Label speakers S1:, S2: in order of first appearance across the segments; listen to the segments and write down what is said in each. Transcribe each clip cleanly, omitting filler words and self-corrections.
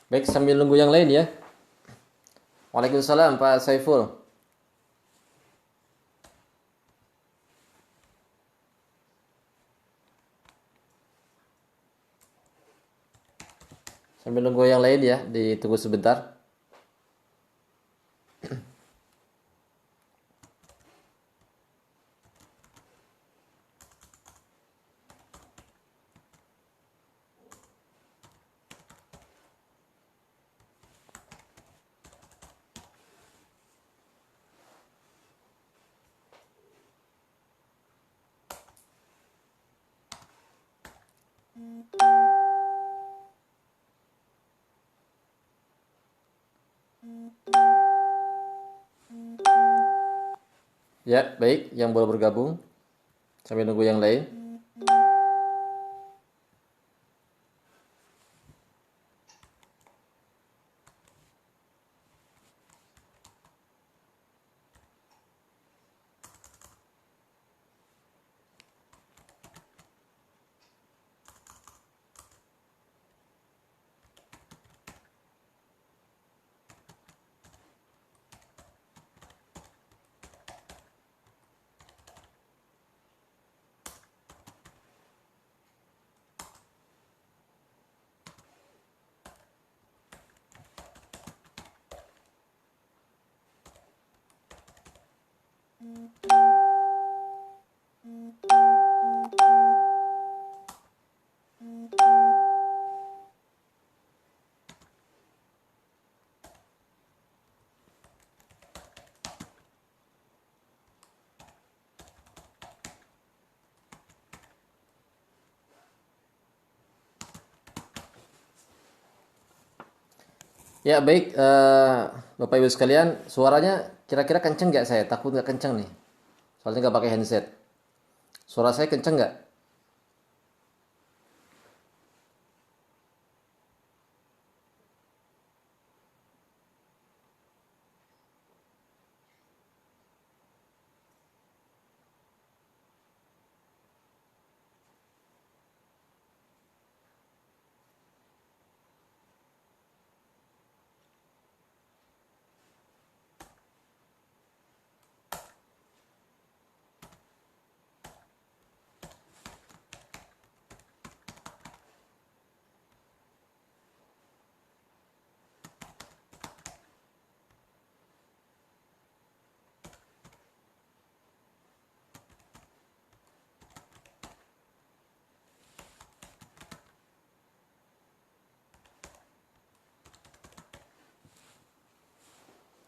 S1: Baik, sambil nunggu yang lain ya. Waalaikumsalam Pak Saiful. Sambil nunggu yang lain ya, ditunggu sebentar. Ya, baik, yang baru bergabung. Sambil nunggu yang lain. Ya, baik, Bapak Ibu sekalian, suaranya kira-kira kenceng nggak saya? Takut nggak kenceng nih. Soalnya nggak pakai handset. Suara saya kenceng nggak?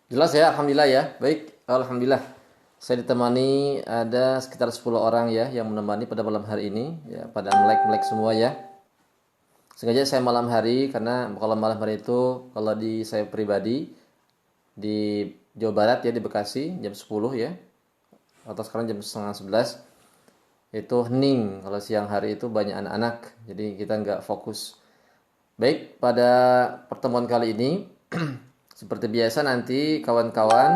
S1: Jelas ya, alhamdulillah ya. Baik, alhamdulillah. Saya ditemani ada sekitar 10 orang ya yang menemani pada malam hari ini ya, pada melek-melek semua ya. Sengaja saya malam hari karena kalau malam hari itu kalau di saya pribadi di Jawa Barat ya di Bekasi jam 10 ya atau sekarang jam setengah 11 itu hening. Kalau siang hari itu banyak anak-anak jadi kita nggak fokus. Baik, pada pertemuan kali ini seperti biasa nanti kawan-kawan,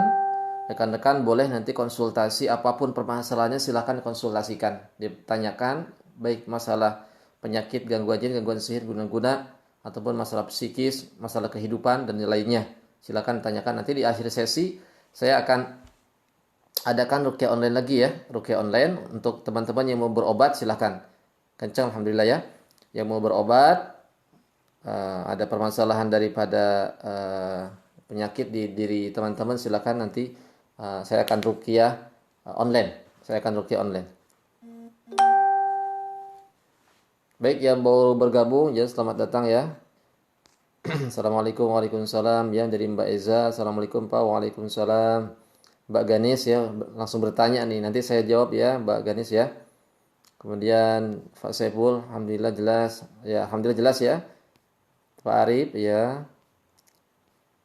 S1: rekan-rekan boleh nanti konsultasi apapun permasalahannya silahkan konsultasikan. Ditanyakan baik masalah penyakit, gangguan jin, gangguan sihir, guna-guna ataupun masalah psikis, masalah kehidupan dan lainnya. Silahkan tanyakan nanti di akhir sesi saya akan adakan ruqyah online lagi ya, ruqyah online untuk teman-teman yang mau berobat silahkan. Kencang alhamdulillah ya. Yang mau berobat ada permasalahan daripada penyakit di diri teman-teman silakan nanti saya akan ruqyah online. Saya akan ruqyah online. Baik yang baru bergabung ya selamat datang ya. Assalamualaikum waalaikumsalam ya dari Mbak Eza. Assalamualaikum Pak waalaikumsalam. Mbak Ganis ya langsung bertanya nih nanti saya jawab ya Mbak Ganis ya. Kemudian Pak Saiful alhamdulillah jelas ya alhamdulillah jelas ya. Pak Arif ya.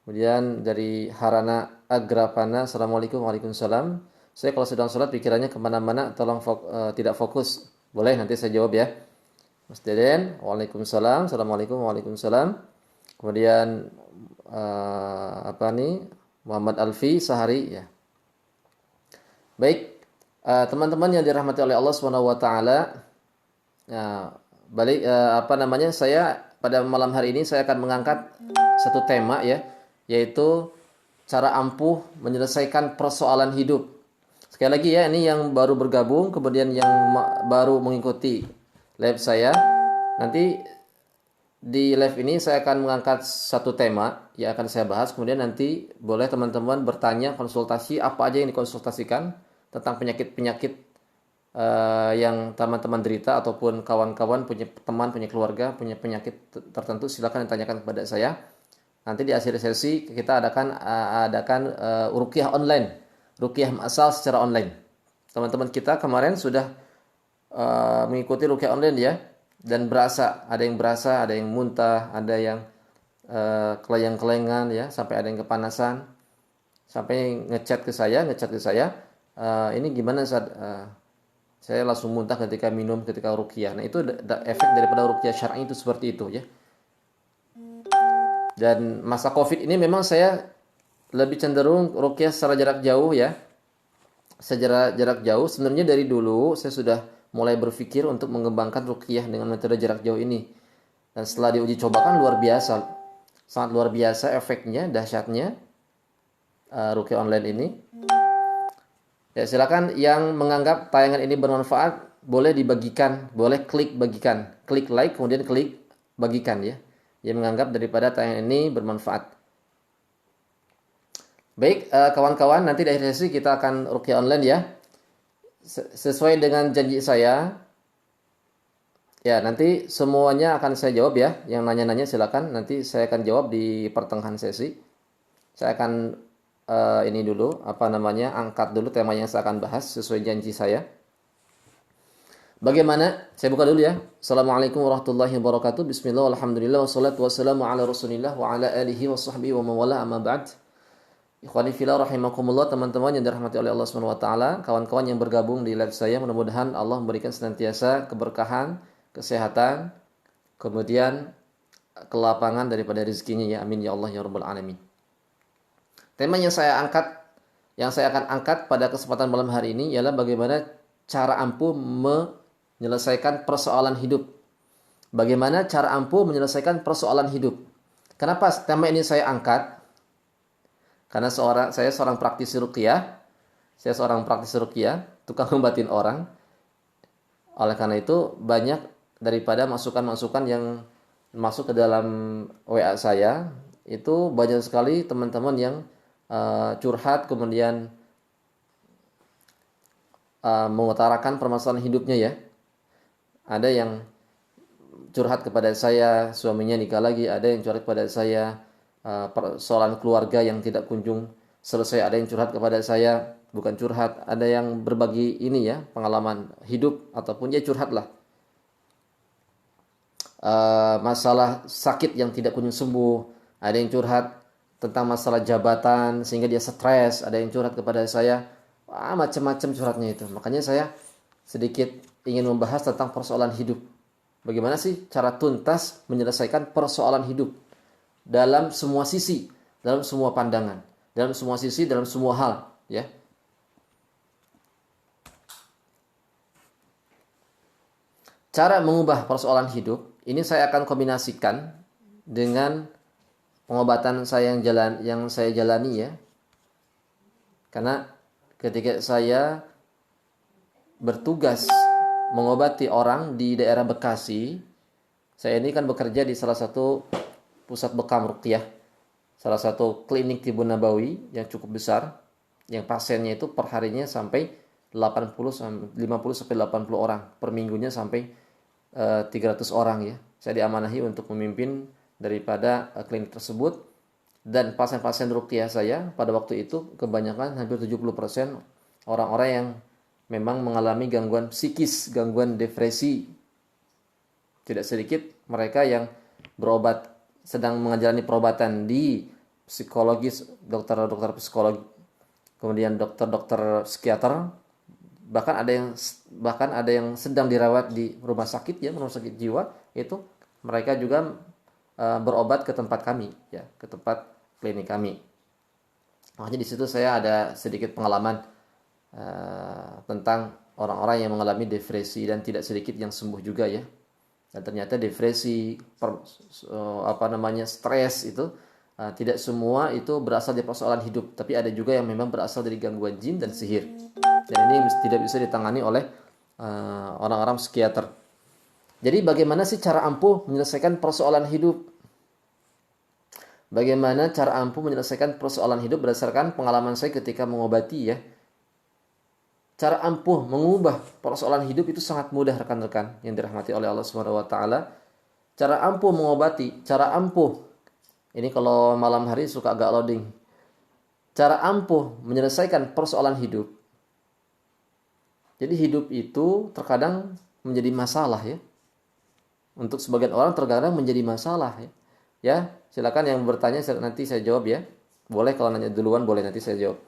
S1: Kemudian dari Harana Agrapana, Assalamualaikum Waalaikumsalam. Saya kalau sedang sholat pikirannya kemana-mana, tolong tidak fokus. Boleh nanti saya jawab ya. Mas Deden, Waalaikumsalam, Assalamualaikum Waalaikumsalam. Kemudian apa nih? Muhammad Alfi sehari ya. Baik, teman-teman yang dirahmati oleh Allah Subhanahu wa taala, saya pada malam hari ini saya akan mengangkat satu tema ya, yaitu cara ampuh menyelesaikan persoalan hidup. Sekali lagi ya, ini yang baru bergabung, kemudian yang baru mengikuti live saya. Nanti di live ini saya akan mengangkat satu tema yang akan saya bahas. Kemudian nanti boleh teman-teman bertanya, konsultasi apa aja yang dikonsultasikan tentang penyakit-penyakit yang teman-teman derita, ataupun kawan-kawan punya teman, punya keluarga, punya penyakit tertentu, silakan ditanyakan kepada saya. Nanti di akhir sesi kita adakan ruqyah online, ruqyah masal secara online. Teman-teman kita kemarin sudah mengikuti ruqyah online ya, dan ada yang berasa, ada yang muntah, ada yang keleng-kelengan ya, sampai ada yang kepanasan, sampai ngechat ke saya, ini gimana saat saya langsung muntah ketika ruqyah. Nah, itu efek daripada ruqyah syar'i itu seperti itu ya. Dan masa Covid ini memang saya lebih cenderung ruqyah secara jarak jauh ya. Secara jarak jauh, sebenarnya dari dulu saya sudah mulai berpikir untuk mengembangkan ruqyah dengan metode jarak jauh ini. Dan setelah diuji cobakan luar biasa. Sangat luar biasa efeknya, dahsyatnya ruqyah online ini. Ya, silakan yang menganggap tayangan ini bermanfaat boleh dibagikan, boleh klik bagikan, klik like kemudian klik bagikan ya. Yang menganggap daripada tayangan ini bermanfaat. Baik, kawan-kawan, nanti di akhir sesi kita akan ruqyah online ya. Sesuai dengan janji saya. Ya, nanti semuanya akan saya jawab ya. Yang nanya-nanya silakan, nanti saya akan jawab di pertengahan sesi. Saya akan angkat dulu tema yang saya akan bahas sesuai janji saya. Bagaimana? Saya buka dulu ya. Assalamualaikum warahmatullahi wabarakatuh. Bismillah, alhamdulillah, wassalatu wassalamu ala rasulillah wa ala alihi wa sahbihi wa mawala amma ba'd. Ikhwani fillah rahimakumullah, teman-teman yang dirahmati oleh Allah Subhanahu wa taala, kawan-kawan yang bergabung di live saya, mudah-mudahan Allah memberikan senantiasa keberkahan, kesehatan, kemudian kelapangan daripada rezekinya ya. Amin ya Allah ya rabbal alamin. Tema yang saya akan angkat pada kesempatan malam hari ini ialah bagaimana cara ampuh menyelesaikan persoalan hidup. Bagaimana cara ampuh menyelesaikan persoalan hidup. Kenapa tema ini saya angkat? Karena saya seorang praktisi ruqyah. Saya seorang praktisi ruqyah, tukang ngobatin orang. Oleh karena itu, banyak daripada masukan-masukan yang masuk ke dalam WA saya, itu banyak sekali teman-teman yang curhat, kemudian mengutarakan permasalahan hidupnya ya. Ada yang curhat kepada saya, suaminya nikah lagi. Ada yang curhat kepada saya, persoalan keluarga yang tidak kunjung selesai. Ada yang curhat kepada saya, bukan curhat, ada yang berbagi ini ya, pengalaman hidup ataupun ya curhat lah. Masalah sakit yang tidak kunjung sembuh. Ada yang curhat tentang masalah jabatan sehingga dia stres. Ada yang curhat kepada saya, macam-macam curhatnya itu. Makanya saya sedikit ingin membahas tentang persoalan hidup. Bagaimana sih cara tuntas menyelesaikan persoalan hidup dalam semua sisi, dalam semua pandangan, dalam semua sisi, dalam semua hal, ya. Cara mengubah persoalan hidup ini saya akan kombinasikan dengan pengobatan yang saya jalani ya. Karena ketika saya bertugas mengobati orang di daerah Bekasi, saya ini kan bekerja di salah satu pusat bekam ruqyah, salah satu klinik Tibun Nabawi yang cukup besar, yang pasiennya itu per harinya sampai 50 sampai 80 orang, per minggunya sampai 300 orang ya. Saya diamanahi untuk memimpin daripada klinik tersebut, dan pasien-pasien ruqyah saya pada waktu itu kebanyakan hampir 70% orang-orang yang memang mengalami gangguan psikis, gangguan depresi. Tidak sedikit mereka yang berobat, sedang menjalani perobatan di psikologis, dokter-dokter psikologi, kemudian dokter-dokter psikiater, bahkan ada yang sedang dirawat di rumah sakit ya, rumah sakit jiwa. Itu mereka juga berobat ke tempat kami ya, ke tempat klinik kami. Makanya di situ saya ada sedikit pengalaman tentang orang-orang yang mengalami depresi, dan tidak sedikit yang sembuh juga ya. Dan ternyata depresi, stres itu tidak semua itu berasal dari persoalan hidup, tapi ada juga yang memang berasal dari gangguan jin dan sihir. Dan ini tidak bisa ditangani oleh orang-orang psikiater. Jadi bagaimana sih cara ampuh menyelesaikan persoalan hidup? Bagaimana cara ampuh menyelesaikan persoalan hidup berdasarkan pengalaman saya ketika mengobati ya. Cara ampuh mengubah persoalan hidup itu sangat mudah rekan-rekan yang dirahmati oleh Allah Subhanahu wa taala. Cara ampuh mengobati, cara ampuh. Ini kalau malam hari suka agak loading. Cara ampuh menyelesaikan persoalan hidup. Jadi hidup itu terkadang menjadi masalah ya. Untuk sebagian orang terkadang menjadi masalah ya. Ya, silakan yang bertanya nanti saya jawab ya. Boleh kalau nanya duluan, boleh nanti saya jawab.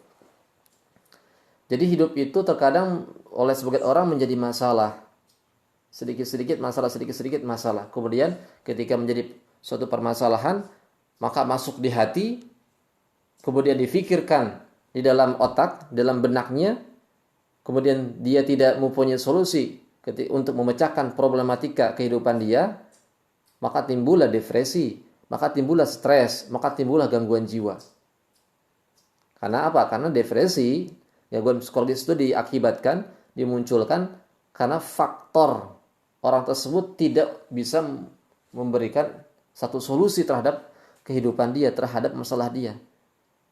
S1: Jadi hidup itu terkadang oleh sebagian orang menjadi masalah. Sedikit-sedikit masalah, sedikit-sedikit masalah. Kemudian ketika menjadi suatu permasalahan, maka masuk di hati, kemudian difikirkan di dalam otak, dalam benaknya, kemudian dia tidak mempunyai solusi untuk memecahkan problematika kehidupan dia, maka timbullah depresi, maka timbullah stres, maka timbullah gangguan jiwa. Karena apa? Karena depresi, gangguan psikologis itu diakibatkan, dimunculkan karena faktor orang tersebut tidak bisa memberikan satu solusi terhadap kehidupan dia, terhadap masalah dia.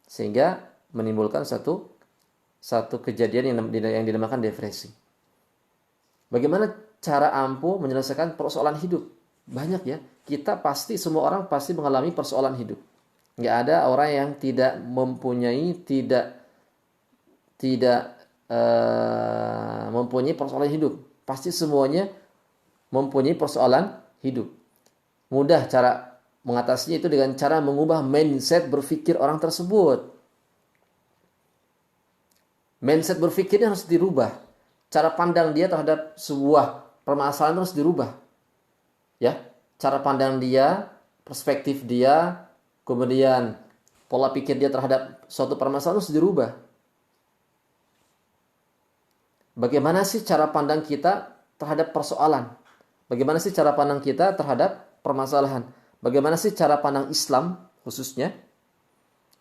S1: Sehingga menimbulkan satu kejadian yang dinamakan depresi. Bagaimana cara ampuh menyelesaikan persoalan hidup? Banyak ya. Kita pasti, semua orang pasti mengalami persoalan hidup. Nggak ada orang yang tidak mempunyai, tidak mempunyai persoalan hidup. Pasti semuanya mempunyai persoalan hidup. Mudah cara mengatasinya itu dengan cara mengubah mindset berpikir orang tersebut. Mindset berpikirnya harus dirubah. Cara pandang dia terhadap sebuah permasalahan harus dirubah. Ya, cara pandang dia, perspektif dia, kemudian pola pikir dia terhadap suatu permasalahan harus dirubah. Bagaimana sih cara pandang kita terhadap persoalan? Bagaimana sih cara pandang kita terhadap permasalahan? Bagaimana sih cara pandang Islam khususnya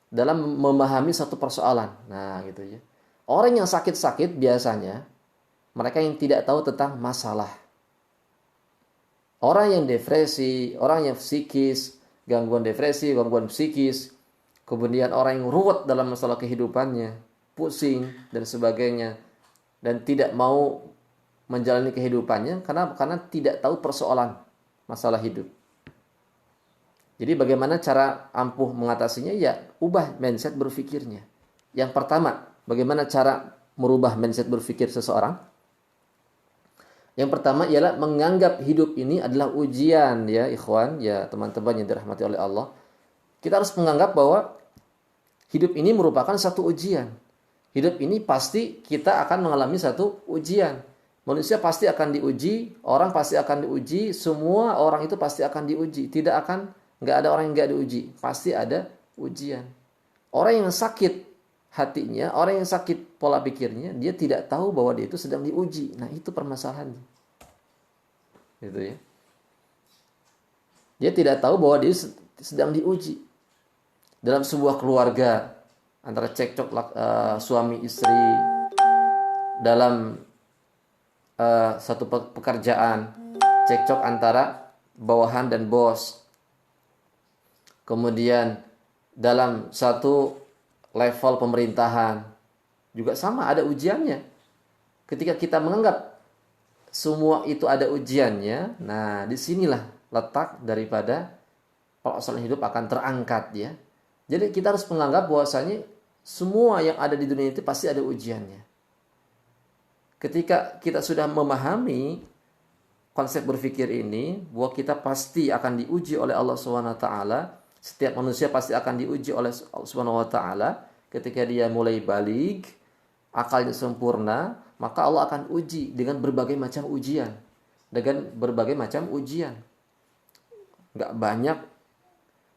S1: dalam memahami satu persoalan? Nah, gitu ya. Orang yang sakit-sakit biasanya mereka yang tidak tahu tentang masalah. Orang yang depresi, orang yang psikis, gangguan depresi, gangguan psikis, kemudian orang yang ruwet dalam masalah kehidupannya, pusing dan sebagainya, dan tidak mau menjalani kehidupannya karena tidak tahu persoalan masalah hidup. Jadi bagaimana cara ampuh mengatasinya? Ya, ubah mindset berpikirnya. Yang pertama, bagaimana cara merubah mindset berpikir seseorang? Yang pertama ialah menganggap hidup ini adalah ujian ya ikhwan, ya teman-teman yang dirahmati oleh Allah. Kita harus menganggap bahwa hidup ini merupakan satu ujian. Hidup ini pasti kita akan mengalami satu ujian. Manusia pasti akan diuji, orang pasti akan diuji, semua orang itu pasti akan diuji. Nggak ada orang yang nggak diuji, pasti ada ujian. Orang yang sakit hatinya, orang yang sakit pola pikirnya, dia tidak tahu bahwa dia itu sedang diuji. Nah, itu permasalahannya. Gitu ya. Dia tidak tahu bahwa dia sedang diuji. Dalam sebuah keluarga, antara cekcok suami istri, dalam satu pekerjaan, cekcok antara bawahan dan bos. Kemudian dalam satu level pemerintahan juga sama, ada ujiannya. Ketika kita menganggap semua itu ada ujiannya, nah disinilah letak daripada persoalan hidup akan terangkat ya. Jadi kita harus menganggap bahwasanya semua yang ada di dunia itu pasti ada ujiannya. Ketika kita sudah memahami konsep berpikir ini, bahwa kita pasti akan diuji oleh Allah SWT, setiap manusia pasti akan diuji oleh Allah SWT. Ketika dia mulai baligh, akalnya sempurna, maka Allah akan uji dengan berbagai macam ujian. Dengan berbagai macam ujian. Nggak banyak,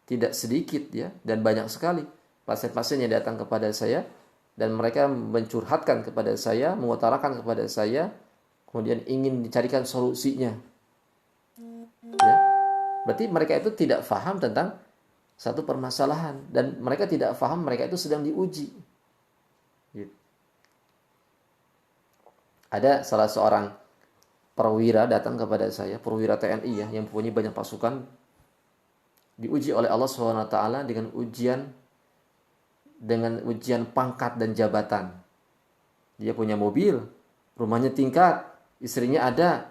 S1: tidak sedikit ya, dan banyak sekali. pasien-pasien yang datang kepada saya dan mereka mencurhatkan kepada saya, mengutarakan kepada saya, kemudian ingin dicarikan solusinya. Ya. Berarti mereka itu tidak paham tentang satu permasalahan dan mereka tidak paham mereka itu sedang diuji. Gitu. Ada salah seorang perwira datang kepada saya, perwira TNI ya, yang mempunyai banyak pasukan, diuji oleh Allah SWT dengan ujian pangkat dan jabatan. Dia punya mobil, rumahnya tingkat, istrinya ada,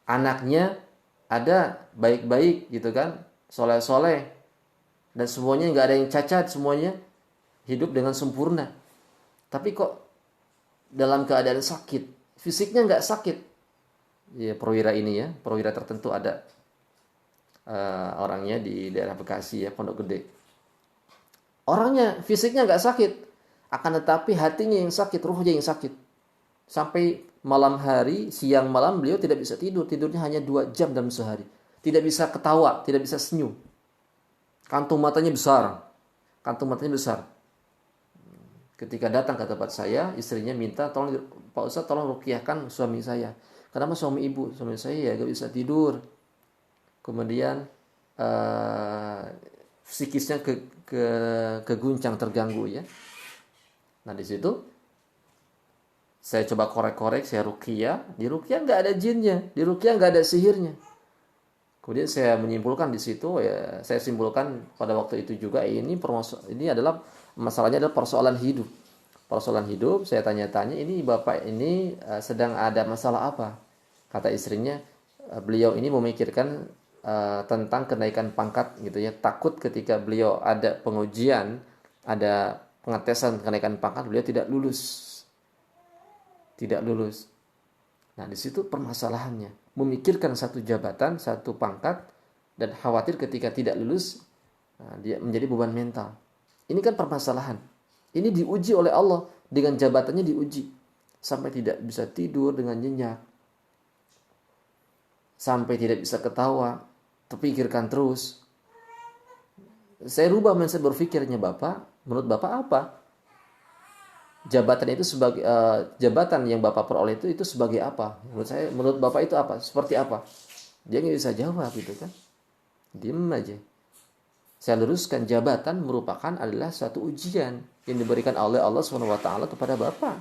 S1: anaknya ada, baik-baik gitu kan, soleh-soleh, dan semuanya nggak ada yang cacat, semuanya hidup dengan sempurna. Tapi kok dalam keadaan sakit, fisiknya nggak sakit. Ya perwira ini ya, perwira tertentu ada orangnya di daerah Bekasi ya, Pondok Gede. Orangnya fisiknya nggak sakit, akan tetapi hatinya yang sakit, ruhnya yang sakit. Sampai malam hari, siang malam beliau tidak bisa tidur, tidurnya hanya 2 jam dalam sehari. Tidak bisa ketawa, tidak bisa senyum. Kantung matanya besar, Ketika datang ke tempat saya, istrinya minta, tolong Pak Ustadz tolong ruqyahkan suami saya. Kenapa suami saya ya gak bisa tidur. Kemudian psikisnya keguncang, terganggu ya. Nah di situ saya coba korek-korek, saya ruqyah. Di ruqyah nggak ada jinnya, di ruqyah nggak ada sihirnya. Kemudian saya menyimpulkan di situ ya, saya simpulkan pada waktu itu juga ini adalah masalahnya adalah persoalan hidup. Persoalan hidup, saya tanya-tanya, ini bapak ini sedang ada masalah apa? Kata istrinya, beliau ini memikirkan tentang kenaikan pangkat gitu ya. Takut ketika beliau ada pengujian, ada pengetesan kenaikan pangkat, beliau tidak lulus. Nah, di situ permasalahannya. Memikirkan satu jabatan, satu pangkat, dan khawatir ketika tidak lulus, dia menjadi beban mental. Ini kan permasalahan. Ini diuji oleh Allah. Dengan jabatannya diuji. Sampai tidak bisa tidur dengan nyenyak. Sampai tidak bisa ketawa. Terpikirkan terus. Saya rubah mindset berpikirnya Bapak. Menurut Bapak apa? Jabatan itu sebagai jabatan yang Bapak peroleh itu sebagai apa? Menurut Bapak itu apa? Seperti apa? Dia nggak bisa jawab gitu kan? Diam aja. Saya luruskan, jabatan merupakan adalah suatu ujian yang diberikan oleh Allah SWT kepada Bapak.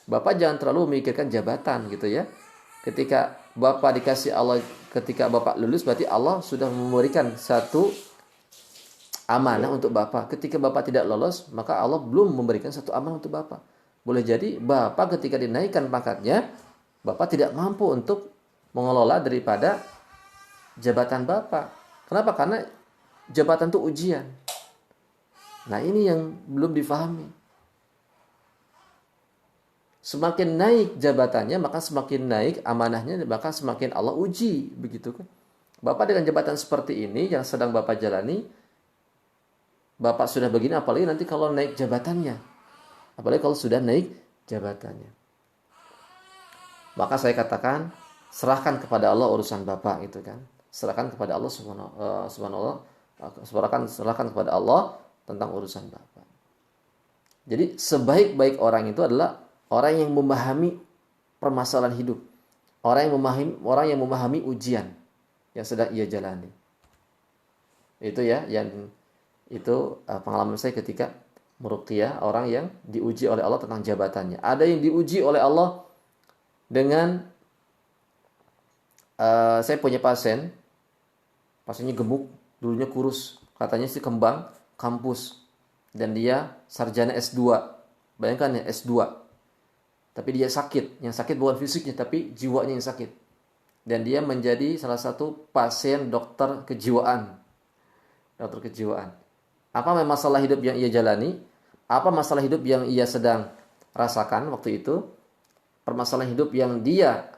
S1: Bapak jangan terlalu memikirkan jabatan gitu ya. Ketika Bapak dikasih Allah, ketika Bapak lulus berarti Allah sudah memberikan satu amanah untuk Bapak. Ketika Bapak tidak lolos, maka Allah belum memberikan satu amanah untuk Bapak. Boleh jadi Bapak ketika dinaikkan pangkatnya, Bapak tidak mampu untuk mengelola daripada jabatan Bapak. Kenapa? Karena jabatan itu ujian. Nah ini yang belum difahami. Semakin naik jabatannya, maka semakin naik amanahnya, maka semakin Allah uji. Begitu kan? Bapak dengan jabatan seperti ini yang sedang Bapak jalani, Bapak sudah begini, apalagi nanti kalau naik jabatannya. Apalagi kalau sudah naik jabatannya. Maka saya katakan, serahkan kepada Allah urusan Bapak gitu kan. Serahkan kepada Allah subhanallah, serahkan kepada Allah tentang urusan Bapak. Jadi sebaik-baik orang itu adalah orang yang memahami permasalahan hidup. Orang yang memahami ujian yang sedang ia jalani. Itu ya yang itu pengalaman saya ketika meruqyah orang yang diuji oleh Allah tentang jabatannya. Ada yang diuji oleh Allah dengan saya punya pasiennya gemuk, dulunya kurus, katanya sih kembang kampus dan dia sarjana S2. Bayangkan ya S2. Tapi dia sakit, yang sakit bukan fisiknya tapi jiwanya yang sakit. Dan dia menjadi salah satu pasien dokter kejiwaan. Apa masalah hidup yang ia jalani? Apa masalah hidup yang ia sedang rasakan waktu itu? Permasalahan hidup yang dia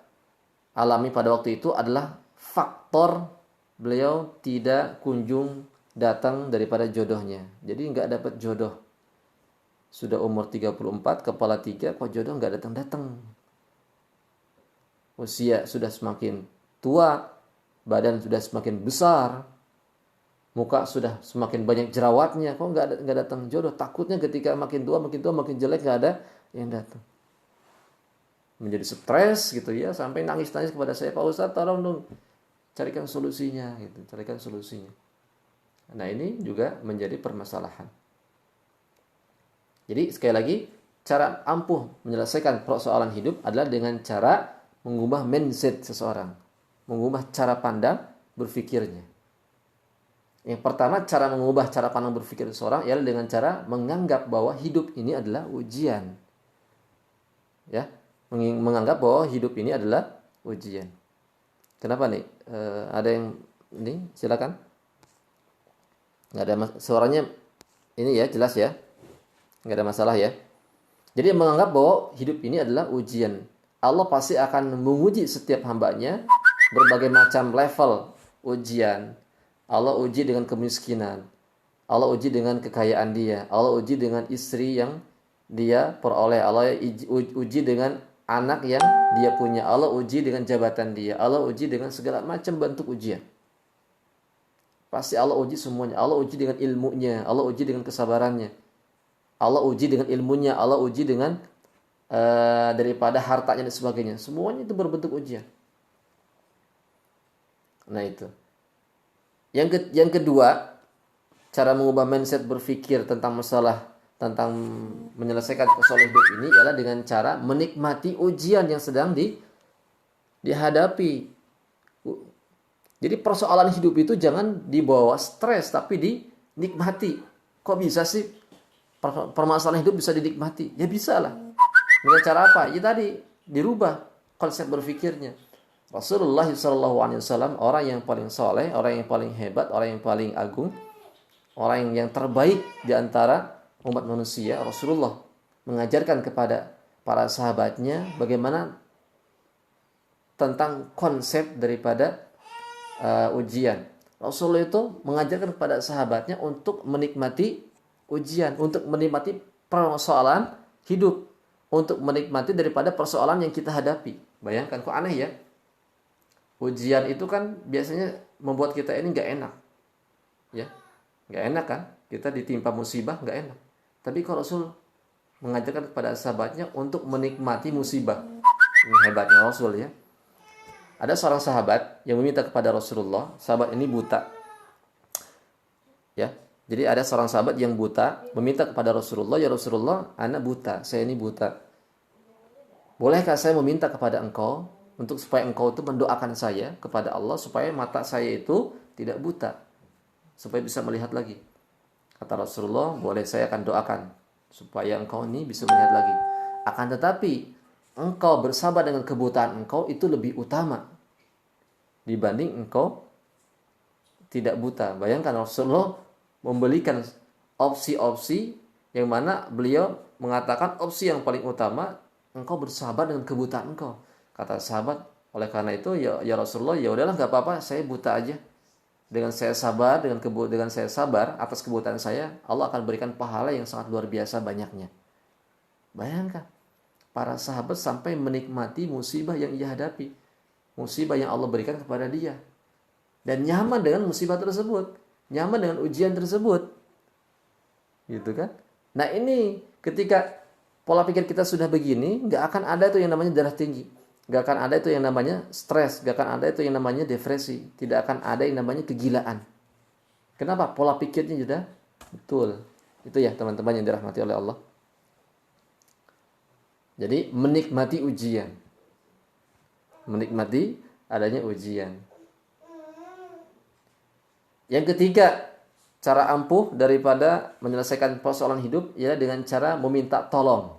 S1: alami pada waktu itu adalah faktor beliau tidak kunjung datang daripada jodohnya. Jadi nggak dapat jodoh. Sudah umur 34, kepala 3, kok jodoh nggak datang-datang. Usia sudah semakin tua, badan sudah semakin besar. muka sudah semakin banyak jerawatnya, kok nggak datang jodoh. Takutnya ketika makin tua makin jelek nggak ada yang datang. Menjadi stres gitu ya, sampai nangis-nangis kepada saya, Pak Ustadz tolong dong carikan solusinya gitu, carikan solusinya. Nah ini juga menjadi permasalahan. Jadi sekali lagi, cara ampuh menyelesaikan persoalan hidup adalah dengan cara mengubah mindset seseorang, mengubah cara pandang berpikirnya. Yang pertama, cara mengubah cara pandang berpikir seseorang ialah dengan cara menganggap bahwa hidup ini adalah ujian. Ya, menganggap bahwa hidup ini adalah ujian. Kenapa nih? Ada yang ini? Silakan. Nggak ada suaranya ini ya, jelas ya. Nggak ada masalah ya. Jadi menganggap bahwa hidup ini adalah ujian. Allah pasti akan menguji setiap hambanya berbagai macam level ujian. Allah uji dengan kemiskinan. Allah uji dengan kekayaan dia. Allah uji dengan istri yang dia peroleh. Allah uji dengan anak yang dia punya. Allah uji dengan jabatan dia. Allah uji dengan segala macam bentuk ujian. Pasti Allah uji semuanya. Allah uji dengan ilmunya. Allah uji dengan kesabarannya. Allah uji dengan ilmunya. Allah uji dengan daripada hartanya dan sebagainya. Semuanya itu berbentuk ujian. Nah itu. Yang kedua, cara mengubah mindset berpikir tentang masalah, tentang menyelesaikan persoalan hidup ini adalah dengan cara menikmati ujian yang sedang dihadapi. Jadi persoalan hidup itu jangan dibawa stres, tapi dinikmati. Kok bisa sih permasalahan hidup bisa dinikmati? Ya bisa lah. Dengan cara apa? Ya tadi, dirubah konsep berpikirnya. Rasulullah SAW orang yang paling soleh, orang yang paling hebat, orang yang paling agung, orang yang terbaik di antara umat manusia. Rasulullah mengajarkan kepada para sahabatnya bagaimana tentang konsep daripada ujian. Rasulullah itu mengajarkan kepada sahabatnya untuk menikmati ujian, untuk menikmati persoalan hidup, untuk menikmati daripada persoalan yang kita hadapi. Bayangkan, kok aneh ya? Ujian itu kan biasanya membuat kita ini nggak enak, ya, nggak enak kan? Kita ditimpa musibah nggak enak. Tapi kalau Rasul mengajarkan kepada sahabatnya untuk menikmati musibah, ini hebatnya Rasul ya. Ada seorang sahabat yang meminta kepada Rasulullah, sahabat ini buta, ya. Jadi ada seorang sahabat yang buta meminta kepada Rasulullah, ya Rasulullah, anak buta, saya ini buta. Bolehkah saya meminta kepada engkau untuk supaya engkau itu mendoakan saya kepada Allah supaya mata saya itu tidak buta, supaya bisa melihat lagi. Kata Rasulullah, boleh, saya akan doakan supaya engkau ini bisa melihat lagi. Akan tetapi engkau bersabar dengan kebutaan engkau itu lebih utama dibanding engkau tidak buta. Bayangkan Rasulullah memberikan opsi-opsi yang mana beliau mengatakan opsi yang paling utama, engkau bersabar dengan kebutaan engkau. Kata sahabat, oleh karena itu ya Rasulullah, ya udahlah nggak apa-apa, saya buta aja. Dengan saya sabar, dengan saya sabar atas kebutaan saya, Allah akan berikan pahala yang sangat luar biasa banyaknya. Bayangkan, para sahabat sampai menikmati musibah yang ia hadapi, musibah yang Allah berikan kepada dia, dan nyaman dengan musibah tersebut, nyaman dengan ujian tersebut, gitu kan? Nah ini ketika pola pikir kita sudah begini, nggak akan ada tuh yang namanya darah tinggi. Gak akan ada itu yang namanya stres, gak akan ada itu yang namanya depresi, tidak akan ada yang namanya kegilaan. Kenapa? Pola pikirnya sudah betul. Itu ya teman-teman yang dirahmati oleh Allah. Jadi menikmati ujian. Menikmati adanya ujian. Yang ketiga, cara ampuh daripada menyelesaikan persoalan hidup ialah dengan cara meminta tolong.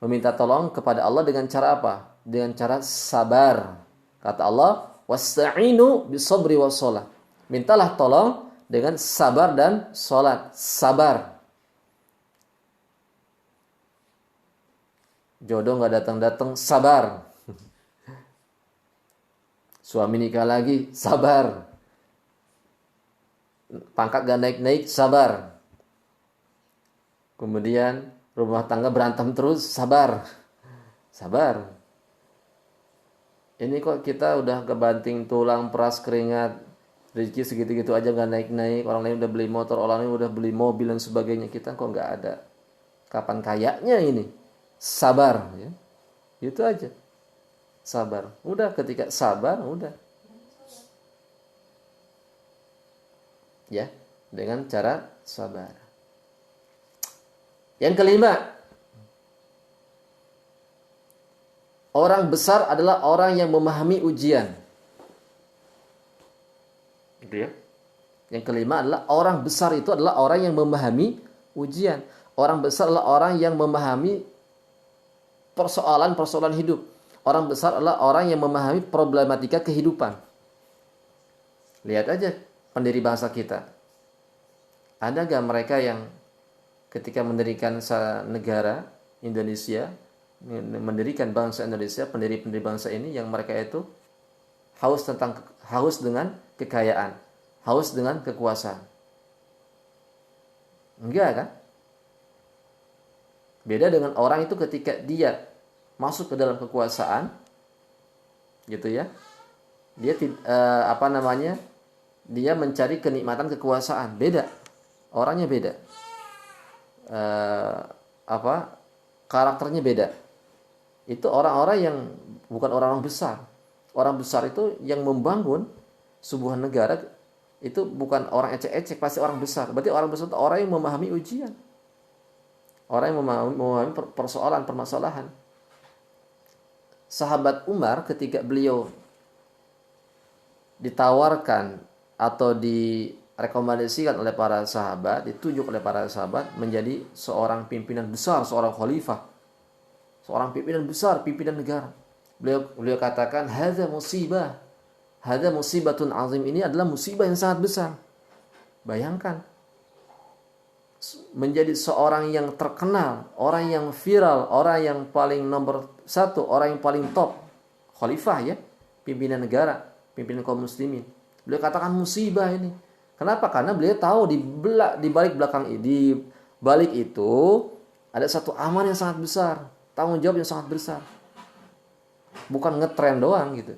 S1: Meminta tolong kepada Allah dengan cara apa? Dengan cara sabar. Kata Allah, wasta'inu bisabri wassalah. Mintalah tolong dengan sabar dan salat. Sabar. Jodoh nggak datang-datang, sabar. Suami nikah lagi, sabar. Pangkat gak naik-naik, sabar. Kemudian rumah tangga berantem terus, sabar. Sabar. Ini kok kita udah kebanting tulang, peras keringat, Rezeki segitu-gitu aja nggak naik-naik, orang lain udah beli motor, orang lain udah beli mobil dan sebagainya, kita kok nggak ada. Kapan kayaknya ini? Sabar, ya. Itu aja. Sabar. Udah, ketika sabar, udah. Ya, dengan cara sabar. Yang kelima, orang besar adalah orang yang memahami ujian. Gitu ya. Yang kelima adalah orang besar itu adalah orang yang memahami ujian. Orang besar adalah orang yang memahami persoalan-persoalan hidup. Orang besar adalah orang yang memahami problematika kehidupan. Lihat aja pendiri bangsa kita. Ada gak mereka yang ketika mendirikan negara Indonesia, mendirikan bangsa Indonesia, pendiri-pendiri bangsa ini yang mereka itu haus dengan kekayaan, haus dengan kekuasaan? Enggak kan? Beda dengan orang itu ketika dia masuk ke dalam kekuasaan, gitu ya. Dia dia mencari kenikmatan kekuasaan. Beda. Orangnya beda. Karakternya beda. Itu orang-orang yang bukan orang besar. Orang besar itu yang membangun sebuah negara itu bukan orang ecek-ecek, pasti orang besar. Berarti orang besar itu orang yang memahami ujian. Orang yang memahami permasalahan. Sahabat Umar ketika beliau ditawarkan atau direkomendasikan oleh para sahabat, ditunjuk oleh para sahabat menjadi seorang pimpinan besar, seorang khalifah, seorang pimpinan besar, pimpinan negara. Beliau katakan, hadza musibah, hadza musibatun azim, ini adalah musibah yang sangat besar. Bayangkan, menjadi seorang yang terkenal, orang yang viral, orang yang paling nomor satu, orang yang paling top, khalifah ya, pimpinan negara, pimpinan kaum muslimin. Beliau katakan musibah ini. Kenapa? Karena beliau tahu di balik itu ada satu amal yang sangat besar, tanggung jawab yang sangat besar. Bukan ngetren doang gitu.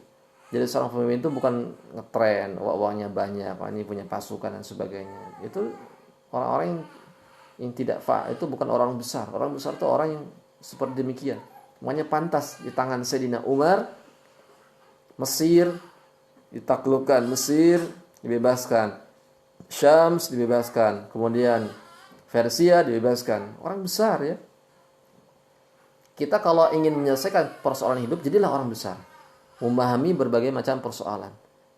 S1: Jadi seorang pemimpin itu bukan ngetren, uangnya banyak, ini punya pasukan dan sebagainya. Itu orang-orang yang tidak itu bukan orang besar. Orang besar itu orang yang seperti demikian. Makanya pantas di tangan Sayyidina Umar, Mesir ditaklukkan, Mesir dibebaskan, Syams dibebaskan, kemudian Persia dibebaskan. Orang besar ya. Kita kalau ingin menyelesaikan persoalan hidup, jadilah orang besar. Memahami berbagai macam persoalan.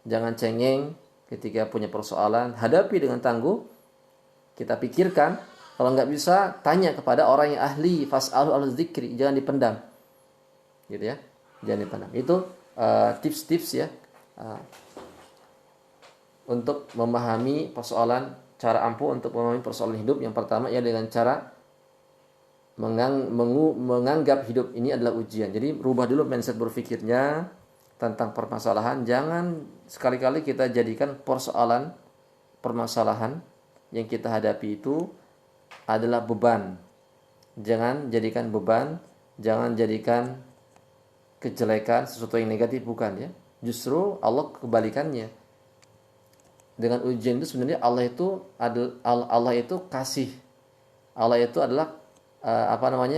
S1: Jangan cengeng ketika punya persoalan, hadapi dengan tangguh. Kita pikirkan, kalau nggak bisa, tanya kepada orang yang ahli, fas'alu al-dzikri, jangan dipendam. Gitu ya. Jangan dipendam. Itu tips-tips ya. Untuk memahami persoalan, cara ampuh untuk memahami persoalan hidup. Yang pertama ya dengan cara menganggap hidup ini adalah ujian. Jadi rubah dulu mindset berpikirnya tentang permasalahan. Jangan sekali-kali kita jadikan permasalahan yang kita hadapi itu adalah beban. Jangan jadikan beban, jangan jadikan kejelekan, sesuatu yang negatif, bukan ya. Justru Allah kebalikannya. Dengan ujian itu sebenarnya Allah itu kasih. Allah itu adalah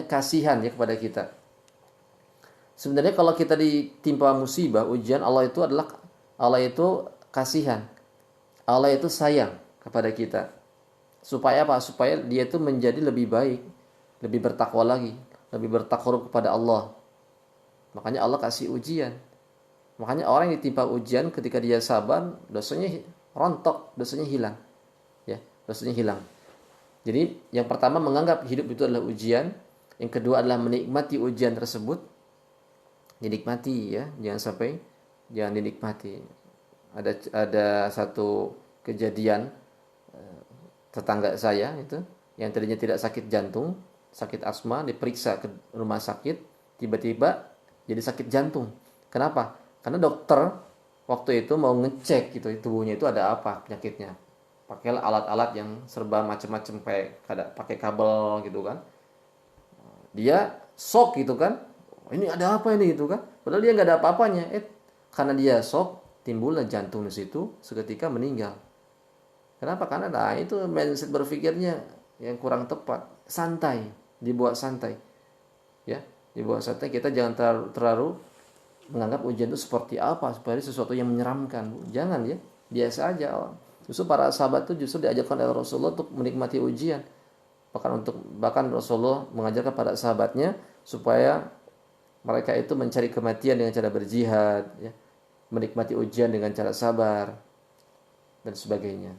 S1: kasihan ya kepada kita. Sebenarnya kalau kita ditimpa musibah, ujian, Allah itu kasihan. Allah itu sayang kepada kita. Supaya apa? Supaya dia itu menjadi lebih baik, lebih bertakwa lagi, lebih bertakarub kepada Allah. Makanya Allah kasih ujian. Makanya orang yang ditimpa ujian ketika dia sabar, dosanya rontok, dosanya hilang. Ya, dosanya hilang. Jadi yang pertama menganggap hidup itu adalah ujian, yang kedua adalah menikmati ujian tersebut. Dinikmati ya, jangan dinikmati. Ada satu kejadian tetangga saya itu yang tadinya tidak sakit jantung, sakit asma, diperiksa ke rumah sakit, tiba-tiba jadi sakit jantung. Kenapa? Karena dokter waktu itu mau ngecek gitu tubuhnya itu ada apa penyakitnya. Pakailah alat-alat yang serba macam-macam, pakai kabel gitu kan. Dia shock gitu kan. Ini ada apa ini gitu kan. Padahal dia nggak ada apa-apanya. Karena dia shock, timbullah jantung di situ, seketika meninggal. Kenapa? Karena itu mindset berpikirnya yang kurang tepat. Santai, dibuat santai. Ya, dibuat santai. Kita jangan terlalu menganggap ujian itu seperti apa, seperti sesuatu yang menyeramkan. Jangan ya, biasa aja. Justru para sahabat itu justru diajarkan oleh Rasulullah untuk menikmati ujian. Bahkan Rasulullah mengajarkan pada sahabatnya supaya mereka itu mencari kematian dengan cara berjihad, ya, menikmati ujian dengan cara sabar dan sebagainya.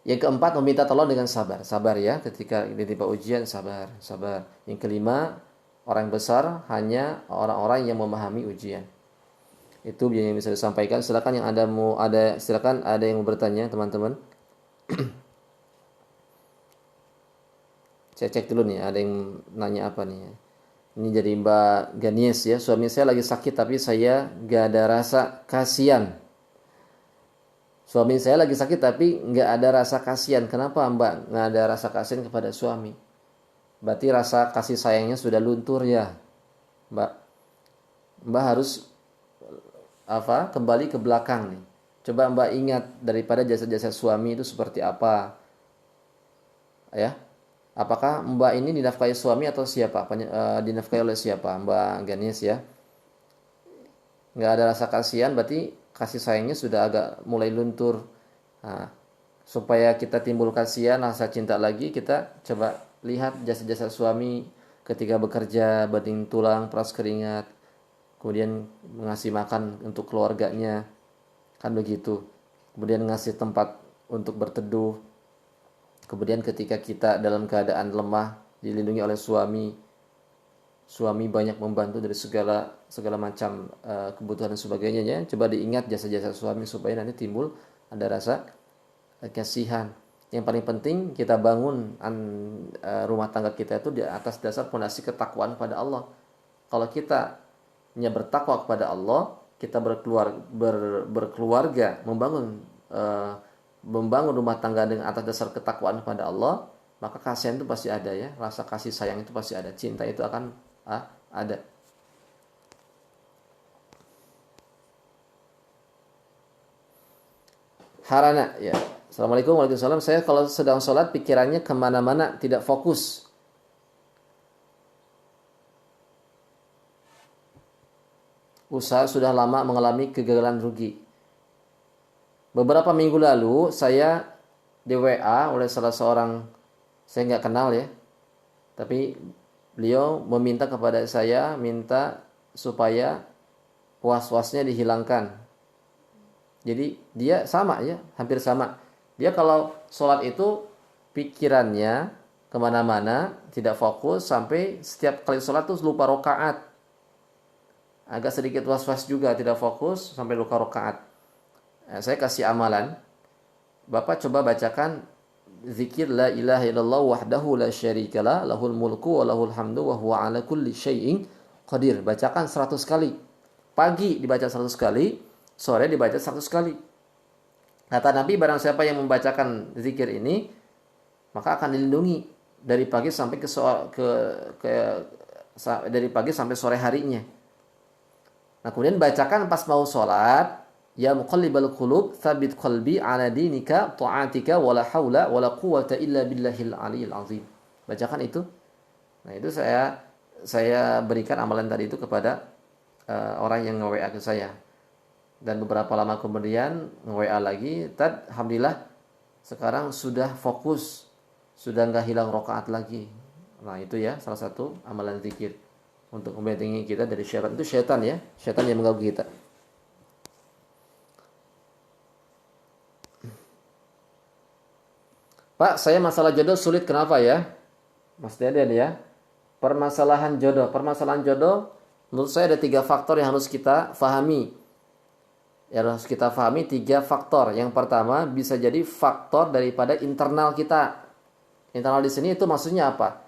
S1: Yang keempat, meminta tolong dengan sabar. Sabar ya, ketika ditimpa ujian, sabar. Yang kelima, orang besar hanya orang-orang yang memahami ujian. Itu yang bisa disampaikan. Silakan silakan ada yang mau bertanya, teman-teman. Saya cek dulu nih, ada yang nanya apa nih? Ini jadi Mbak Ganies ya. Suami saya lagi sakit tapi saya gak ada rasa kasihan. Suami saya lagi sakit tapi nggak ada rasa kasihan. Kenapa Mbak nggak ada rasa kasihan kepada suami? Berarti rasa kasih sayangnya sudah luntur ya, Mbak. Mbak harus kembali ke belakang nih. Coba Mbak ingat daripada jasa-jasa suami itu seperti apa, ya? Apakah Mbak ini dinafkahi suami atau siapa? Dinafkahi oleh siapa? Mbak Ganis ya. Nggak ada rasa kasihan berarti kasih sayangnya sudah agak mulai luntur. Nah, supaya kita timbul kasihan, rasa cinta lagi, kita coba lihat jasa-jasa suami ketika bekerja, banting tulang, peras keringat, kemudian ngasih makan untuk keluarganya, kan begitu. Kemudian ngasih tempat untuk berteduh. Kemudian ketika kita dalam keadaan lemah, dilindungi oleh suami. Suami banyak membantu dari segala macam kebutuhan dan sebagainya ya. Coba diingat jasa-jasa suami supaya nanti timbul ada rasa kasihan. Yang paling penting kita bangun rumah tangga kita itu di atas dasar fondasi ketakwaan pada Allah. Kalau kita hanya bertakwa kepada Allah, kita berkeluarga, membangun rumah tangga dengan atas dasar ketakwaan pada Allah, maka kasihan itu pasti ada ya. Rasa kasih sayang itu pasti ada. Cinta itu akan ada. Harana ya. Assalamualaikum warahmatullahi wabarakatuh. Saya kalau sedang sholat pikirannya kemana-mana, tidak fokus. Usaha sudah lama mengalami kegagalan rugi. Beberapa minggu lalu saya di WA oleh salah seorang, saya nggak kenal ya, tapi beliau meminta kepada saya, minta supaya was-wasnya dihilangkan. Jadi dia sama ya, hampir sama. Dia kalau sholat itu pikirannya kemana-mana, tidak fokus, sampai setiap kali sholat tuh lupa rokaat. Agak sedikit was-was juga, tidak fokus, sampai lupa rokaat. Saya kasih amalan. Bapak coba bacakan zikir la ilaha illallah wahdahu la syarikalah lahul mulku wa lahul hamdu wa huwa ala kulli syai'in qadir. Bacakan 100 kali. Pagi dibaca 100 kali, sore dibaca 100 kali. Kata Nabi, barang siapa yang membacakan zikir ini, maka akan dilindungi dari pagi sampai dari pagi sampai sore harinya. Nah, kemudian bacakan pas mau sholat, ya muqallibal qulub tsabbit qalbi ala dinika ta'atika wala haula wala quwwata illa billahil aliyil azim. Bacakan itu. Nah, itu saya berikan amalan tadi itu kepada orang yang nge-WA ke saya. Dan beberapa lama kemudian nge-WA lagi, alhamdulillah sekarang sudah fokus, sudah enggak hilang rakaat lagi. Nah, itu ya salah satu amalan zikir untuk membentengi kita dari syaitan. Itu syaitan ya, syaitan yang mengganggu kita. Pak, saya masalah jodoh sulit, kenapa ya? Mas Deden ya. Permasalahan jodoh menurut saya ada 3 faktor yang harus kita fahami. Ya, harus kita pahami 3 faktor. Yang pertama bisa jadi faktor daripada internal kita. Internal di sini itu maksudnya apa?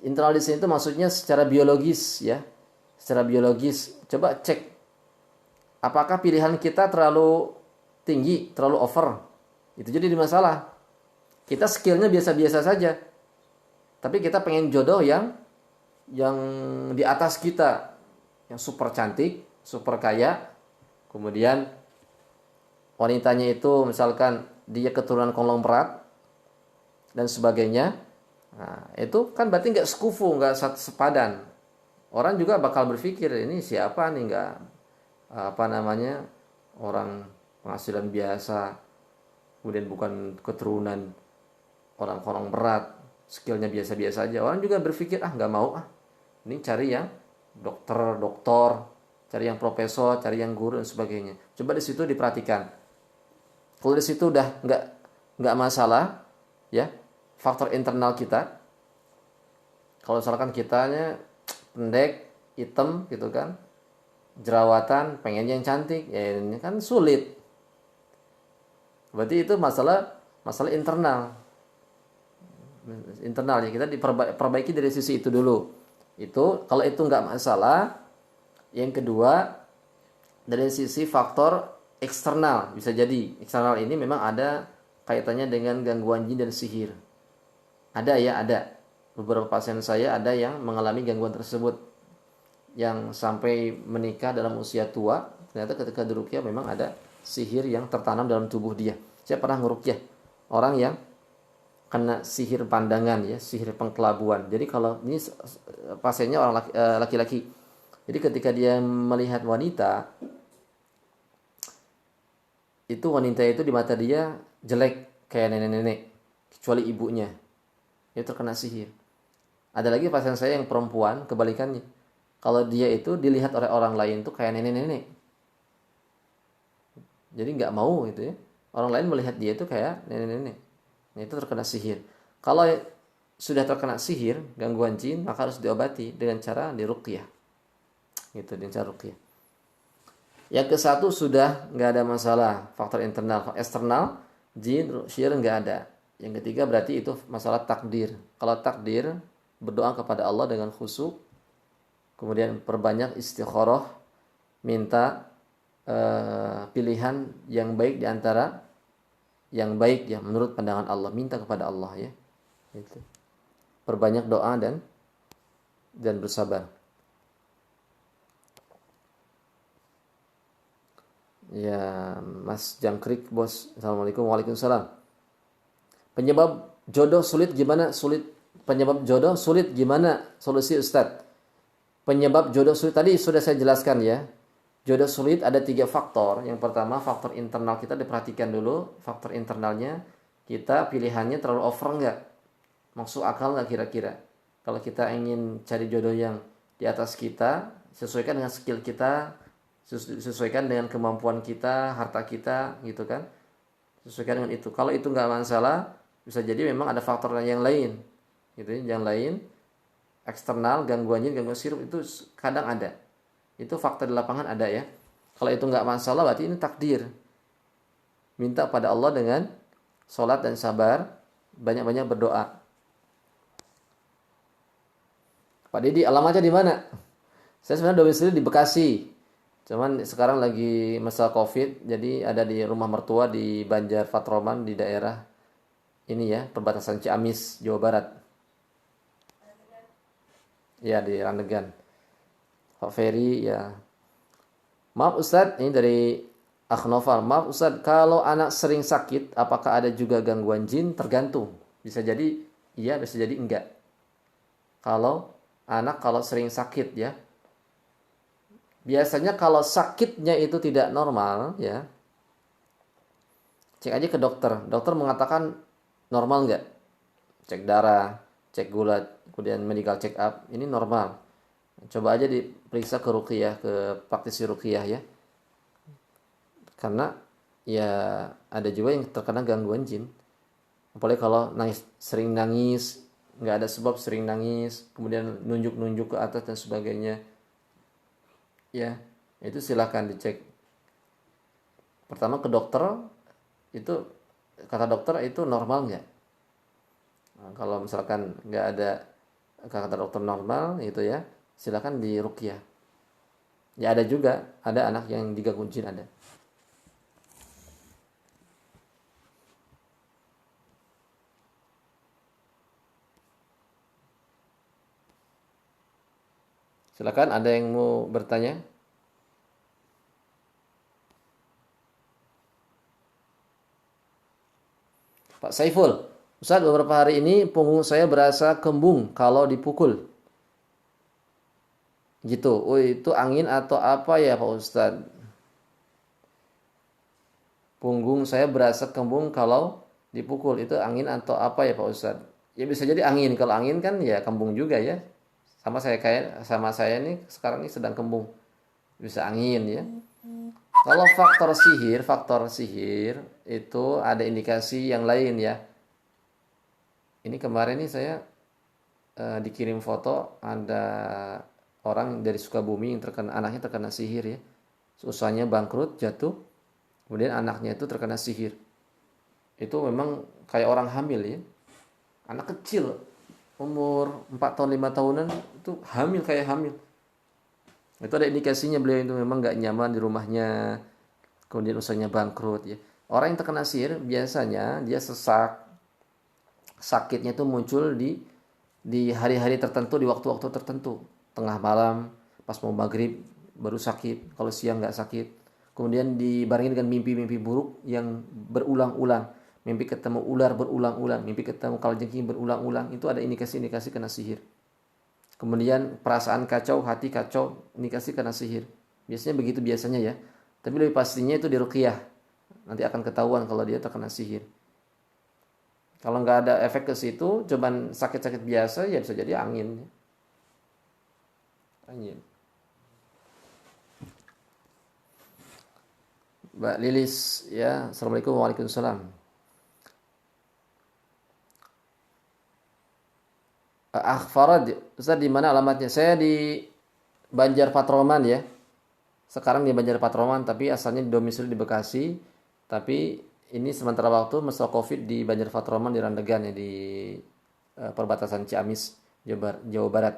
S1: Internal di sini itu maksudnya secara biologis ya. Secara biologis. Coba cek apakah pilihan kita terlalu tinggi, terlalu over. Itu jadi masalah. Kita skillnya biasa-biasa saja. Tapi kita pengen jodoh yang di atas kita, yang super cantik, super kaya, kemudian wanitanya itu misalkan dia keturunan konglomerat dan sebagainya. Nah, itu kan berarti nggak sekufu, nggak sepadan. Orang juga bakal berpikir ini siapa nih, nggak apa namanya, orang penghasilan biasa, kemudian bukan keturunan orang-orang berat, skillnya biasa-biasa aja. Orang juga berpikir nggak mau ini cari yang dokter, cari yang profesor, cari yang guru dan sebagainya. Coba di situ diperhatikan. Kalau di situ udah nggak masalah, ya faktor internal kita. Kalau misalkan kitanya pendek, hitam gitu kan, jerawatan, pengen yang cantik, ya ini kan sulit. Berarti itu masalah internal ya, kita diperbaiki dari sisi itu dulu. Itu kalau itu nggak masalah. Yang kedua, dari sisi faktor eksternal, bisa jadi eksternal ini memang ada kaitannya dengan gangguan jin dan sihir. Ada beberapa pasien saya ada yang mengalami gangguan tersebut, yang sampai menikah dalam usia tua. Ternyata ketika diruqyah memang ada sihir yang tertanam dalam tubuh dia. Saya pernah ngeruqyah orang yang kena sihir pandangan, ya sihir pengkelabuan. Jadi kalau ini pasiennya orang laki-laki, jadi ketika dia melihat wanita, itu wanita itu di mata dia jelek kayak nenek-nenek, kecuali ibunya. Itu terkena sihir. Ada lagi pasien saya yang perempuan, kebalikannya. Kalau dia itu dilihat oleh orang lain tuh kayak nenek-nenek. Jadi nggak mau gitu ya. Orang lain melihat dia itu kayak nenek-nenek. Nah, itu terkena sihir. Kalau sudah terkena sihir, gangguan jin, maka harus diobati dengan cara diruqyah. Gitu, dengan cara ruqyah. Yang ke satu sudah nggak ada masalah, faktor internal. Eksternal, jin, sihir nggak ada. Yang ketiga berarti itu masalah takdir. Kalau takdir, berdoa kepada Allah dengan khusyuk, kemudian perbanyak istikharah, minta pilihan yang baik di antara yang baik ya menurut pandangan Allah, minta kepada Allah ya. Gitu. Perbanyak doa dan bersabar. Ya, Mas Jangkrik, Bos. Assalamualaikum. Waalaikumsalam. Penyebab jodoh sulit gimana? Penyebab jodoh sulit gimana? Solusi Ustadz. Penyebab jodoh sulit tadi sudah saya jelaskan ya. Jodoh sulit ada 3 faktor. Yang pertama, faktor internal kita diperhatikan dulu. Faktor internalnya, kita pilihannya terlalu over nggak? Masuk akal nggak kira-kira? Kalau kita ingin cari jodoh yang di atas kita, sesuaikan dengan skill kita, sesuaikan dengan kemampuan kita, harta kita, gitu kan? Sesuaikan dengan itu. Kalau itu nggak masalah, bisa jadi memang ada faktor yang lain, gitu ya, yang lain eksternal, gangguan jin, gangguan sihir itu kadang ada. Itu fakta di lapangan ada ya. Kalau itu nggak masalah, berarti ini takdir. Minta pada Allah dengan sholat dan sabar, banyak-banyak berdoa. Pak Didi, alamatnya di mana? Saya sebenarnya domisili di Bekasi. Cuman sekarang lagi masalah COVID, jadi ada di rumah mertua di Banjar Fatroman, di daerah ini ya, perbatasan Ciamis, Jawa Barat. Ya, di Randegan. Pak Ferry ya. Maaf Ustadz, ini dari Akhnofal. Maaf Ustadz, kalau anak sering sakit, apakah ada juga gangguan jin? Tergantung. Bisa jadi iya, bisa jadi enggak. Kalau sering sakit ya. Biasanya kalau sakitnya itu tidak normal ya, cek aja ke dokter. Dokter mengatakan normal enggak? Cek darah, cek gula, kemudian medical check up, ini normal. Coba aja diperiksa ke ruqyah, ke praktisi ruqyah ya. Karena ya ada juga yang terkena gangguan jin. Apalagi kalau sering nangis, nggak ada sebab sering nangis, kemudian nunjuk-nunjuk ke atas dan sebagainya. Ya, itu silakan dicek. Pertama ke dokter, itu kata dokter itu normal nggak? Nah, kalau misalkan nggak ada kata dokter normal gitu ya, silakan di ruqyah. Ya ada juga, ada anak yang diganggu jin ada. Silakan, ada yang mau bertanya? Pak Saiful, Ustaz, beberapa hari ini punggung saya berasa kembung kalau dipukul. Gitu. Oh, itu angin atau apa ya Pak Ustaz? Punggung saya berasa kembung kalau dipukul. Itu angin atau apa ya Pak Ustaz? Ya bisa jadi angin. Kalau angin kan ya kembung juga ya. Sama saya ini sekarang ini sedang kembung. Bisa angin ya. Kalau faktor sihir itu ada indikasi yang lain ya. Ini kemarin nih saya dikirim foto ada orang dari Sukabumi yang anaknya terkena sihir ya. Usahanya bangkrut, jatuh, kemudian anaknya itu terkena sihir. Itu memang kayak orang hamil ya. Anak kecil umur 4 tahun 5 tahunan itu hamil kayak hamil. Itu ada indikasinya beliau itu memang nggak nyaman di rumahnya, kemudian usahanya bangkrut ya. Orang yang terkena sihir biasanya dia sesak, sakitnya itu muncul di hari-hari tertentu, di waktu-waktu tertentu, tengah malam, pas mau maghrib baru sakit, kalau siang nggak sakit. Kemudian dibarengi dengan mimpi-mimpi buruk yang berulang-ulang, mimpi ketemu ular berulang-ulang, mimpi ketemu kalajengking berulang-ulang, itu ada indikasi-indikasi kena sihir. Kemudian perasaan kacau, hati kacau, indikasi kena sihir. Biasanya begitu biasanya ya. Tapi lebih pastinya itu diruqyah. Nanti akan ketahuan kalau dia terkena sihir. Kalau nggak ada efek ke situ, cuman sakit-sakit biasa, ya bisa jadi angin. Angin. Mbak Lilis, ya, Assalamualaikum warahmatullahi wabarakatuh. Farad, Ustaz di mana alamatnya? Saya di Banjar Patroman ya. Sekarang di Banjar Patroman, tapi asalnya di domisili di Bekasi. Tapi ini sementara waktu masalah Covid di Banjar Patroman di Randegan ya, di perbatasan Ciamis, Jawa Barat.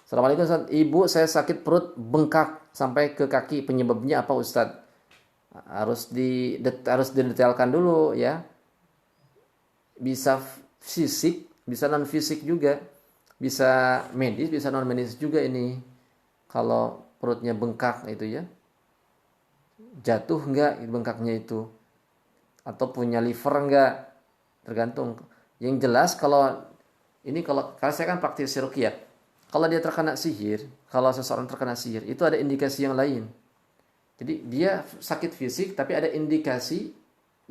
S1: Assalamualaikum Ustaz. Ibu saya sakit perut bengkak sampai ke kaki. Penyebabnya apa Ustaz? Harus didetailkan dulu ya. Bisa fisik, bisa non fisik juga, bisa medis, bisa non medis juga ini. Kalau perutnya bengkak itu ya, jatuh enggak bengkaknya itu, atau punya liver enggak, tergantung. Yang jelas kalau karena saya kan praktisi ruqyah, kalau dia terkena sihir, kalau seseorang terkena sihir itu ada indikasi yang lain. Jadi dia sakit fisik tapi ada indikasi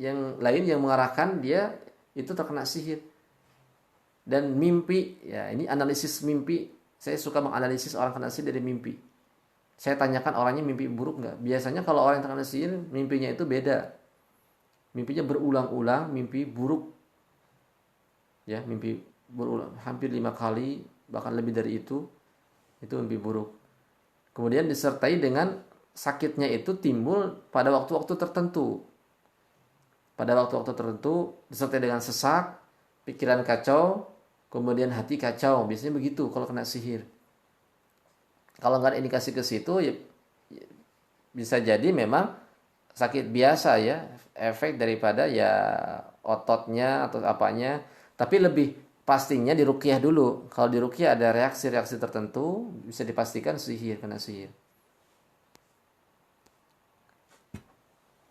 S1: yang lain yang mengarahkan dia itu terkena sihir. Dan mimpi, ya ini analisis mimpi. Saya suka menganalisis orang kena sihir dari mimpi. Saya tanyakan orangnya mimpi buruk nggak. Biasanya kalau orang yang terkena sihir mimpinya itu beda. Mimpinya berulang-ulang, mimpi buruk. Ya, mimpi berulang hampir 5 kali, bahkan lebih dari itu mimpi buruk. Kemudian disertai dengan sakitnya itu timbul pada waktu-waktu tertentu. Pada waktu-waktu tertentu disertai dengan sesak, pikiran kacau, kemudian hati kacau. Biasanya begitu kalau kena sihir. Kalau nggak ada indikasi ke situ, ya bisa jadi memang sakit biasa ya, efek daripada ya ototnya atau apanya. Tapi lebih pastinya diruqyah dulu. Kalau diruqyah ada reaksi-reaksi tertentu, bisa dipastikan sihir, kena sihir.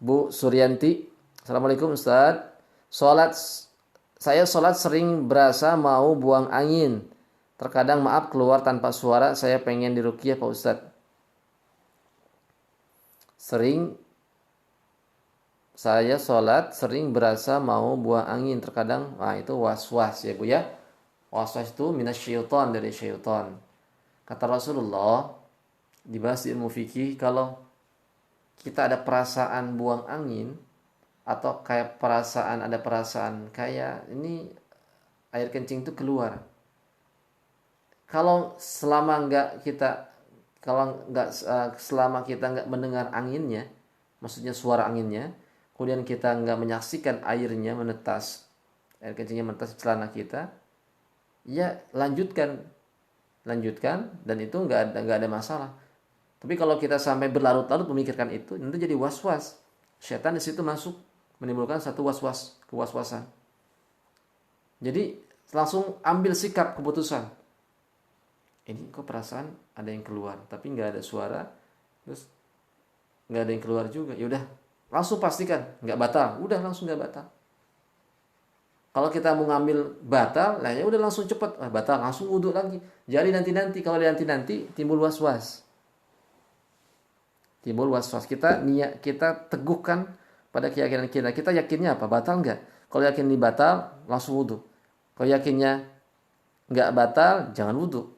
S1: Bu Suryanti, Assalamualaikum Ustaz. Saya sholat sering berasa mau buang angin. Terkadang maaf keluar tanpa suara, saya pengen diruqyah Pak Ustaz. Saya sholat sering berasa mau buang angin. Terkadang, itu was-was ya Bu ya. Was-was itu minasyaiton, dari syaitan. Kata Rasulullah, dibahas di ilmu fikih, kalau kita ada perasaan buang angin, atau kayak ada perasaan kayak ini air kencing itu keluar. Selama kita nggak mendengar anginnya, maksudnya suara anginnya, kemudian kita nggak menyaksikan airnya menetas, air kencingnya menetas di celana kita, ya lanjutkan, dan itu nggak ada masalah. Tapi kalau kita sampai berlarut-larut memikirkan itu, nanti jadi was-was. Setan di situ masuk, menimbulkan satu was-was, kewaswasan. Jadi langsung ambil sikap, keputusan. Ini kok perasaan ada yang keluar, tapi nggak ada suara, terus nggak ada yang keluar juga. Ya udah, langsung pastikan nggak batal. Udah langsung nggak batal. Kalau kita mau ngambil batal, lah ya udah langsung cepat, batal langsung wudhu lagi. Jadi nanti kalau nanti timbul was-was. Timbul was-was. Kita teguhkan pada keyakinan kita. Kita yakinnya apa? Batal enggak? Kalau yakin ini batal, langsung wudhu. Kalau yakinnya enggak batal, jangan wudhu.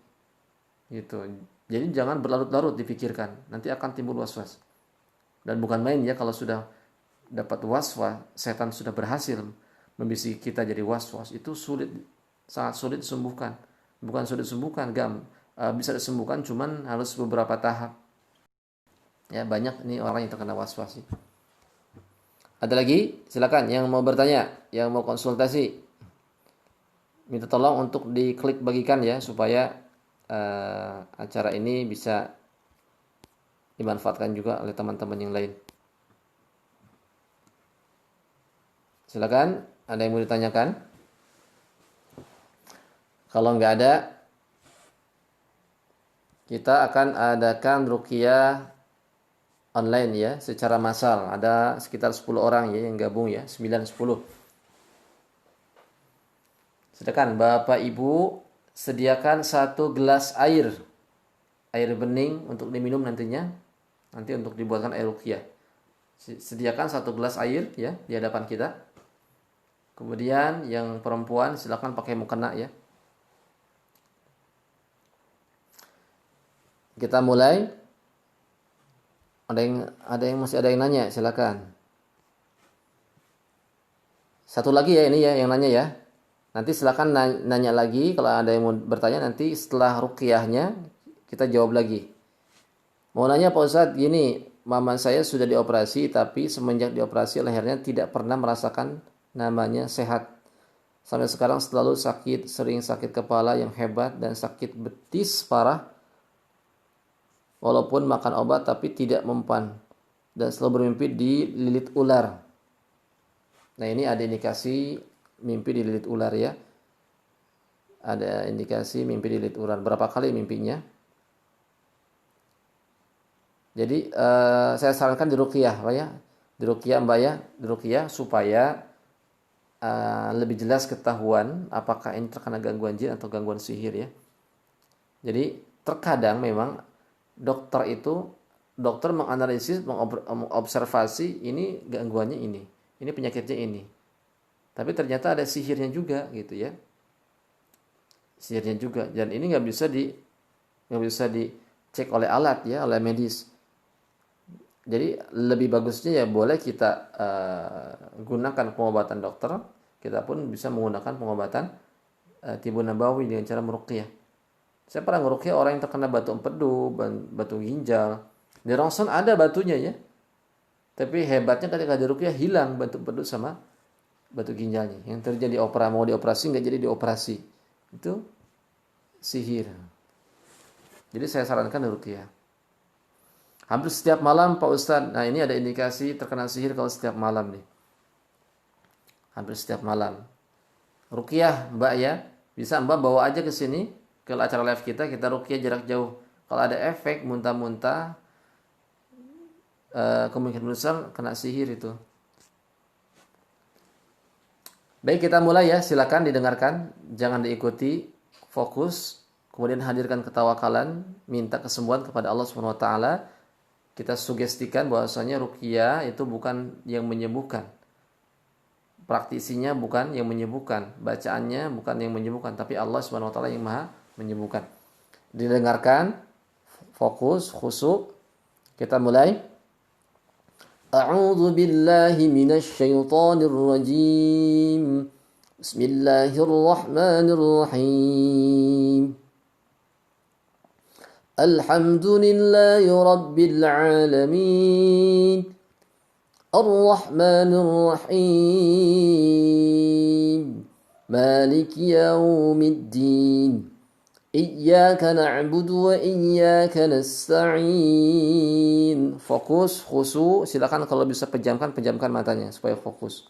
S1: Gitu. Jadi jangan berlarut-larut dipikirkan. Nanti akan timbul was-was. Dan bukan main ya kalau sudah dapat was-was, setan sudah berhasil membisiki kita jadi was-was, itu sangat sulit disembuhkan. Bukan sulit disembuhkan, bisa disembuhkan, cuman harus beberapa tahap. Ya, banyak nih orang yang terkena was-was. Ada lagi? Silakan yang mau bertanya, yang mau konsultasi. Minta tolong untuk diklik bagikan ya, supaya acara ini bisa dimanfaatkan juga oleh teman-teman yang lain. Silakan, ada yang mau ditanyakan? Kalau nggak ada, kita akan adakan ruqyah online ya, secara massal. Ada sekitar 10 orang ya yang gabung ya, 9-10. Silakan Bapak Ibu sediakan 1 gelas air bening untuk diminum nantinya, nanti untuk dibuatkan air ruqyah. Sediakan 1 gelas air ya di hadapan kita. Kemudian yang perempuan silakan pakai mukena ya. Kita mulai. Ada yang masih ada yang nanya, silakan. Satu lagi ya ini ya yang nanya ya. Nanti silakan nanya lagi kalau ada yang mau bertanya, nanti setelah ruqyahnya kita jawab lagi. Mau nanya Pak Ustadz, gini, mama saya sudah dioperasi tapi semenjak dioperasi lehernya tidak pernah merasakan namanya sehat. Sampai sekarang selalu sakit, sering sakit kepala yang hebat dan sakit betis parah. Walaupun makan obat tapi tidak mempan. Dan selalu bermimpi dililit ular. Nah ini ada indikasi mimpi dililit ular ya. Ada indikasi mimpi dililit ular. Berapa kali mimpinya? Jadi saya sarankan diruqyah Pak ya. Diruqyah Mbak ya. Diruqyah supaya lebih jelas ketahuan apakah ini terkena gangguan jin atau gangguan sihir ya. Jadi terkadang memang dokter menganalisis, mengobservasi ini gangguannya ini penyakitnya ini. Tapi ternyata ada sihirnya juga gitu ya. Sihirnya juga, dan ini nggak bisa dicek oleh alat ya, oleh medis. Jadi lebih bagusnya ya boleh kita gunakan pengobatan dokter. Kita pun bisa menggunakan pengobatan Tibun Nabawi dengan cara meruqyah. Saya pernah meruqyah orang yang terkena batu empedu, batu ginjal. Di rongson ada batunya ya. Tapi hebatnya ketika diruqyah hilang batu empedu sama batu ginjalnya. Yang terjadi mau dioperasi nggak jadi dioperasi. Itu sihir. Jadi saya sarankan diruqyah. Hampir setiap malam Pak Ustadz. Nah ini ada indikasi terkena sihir kalau setiap malam nih. Hampir setiap malam. Ruqyah Mbak ya. Bisa Mbak bawa aja ke sini. Ke acara live kita ruqyah jarak jauh. Kalau ada efek muntah-muntah. Kemungkinan besar kena sihir itu. Baik kita mulai ya. Silakan didengarkan. Jangan diikuti. Fokus. Kemudian hadirkan ketawakalan. Minta kesembuhan kepada Allah SWT. Kita sugestikan bahwasanya ruqyah itu bukan yang menyembuhkan. Praktisinya bukan yang menyembuhkan, bacaannya bukan yang menyembuhkan, tapi Allah Subhanahu wa taala yang Maha menyembuhkan. Didengarkan, fokus, khusyuk. Kita mulai. A'udzu billahi minasy syaithanir rajim. Bismillahirrahmanirrahim. Alhamdulillahi rabbil alamin. الرحمن الرحيم مالك يوم الدين إياك نعبد وإياك نستعين. Fokus, khusyuk. Silakan kalau bisa pejamkan matanya supaya fokus.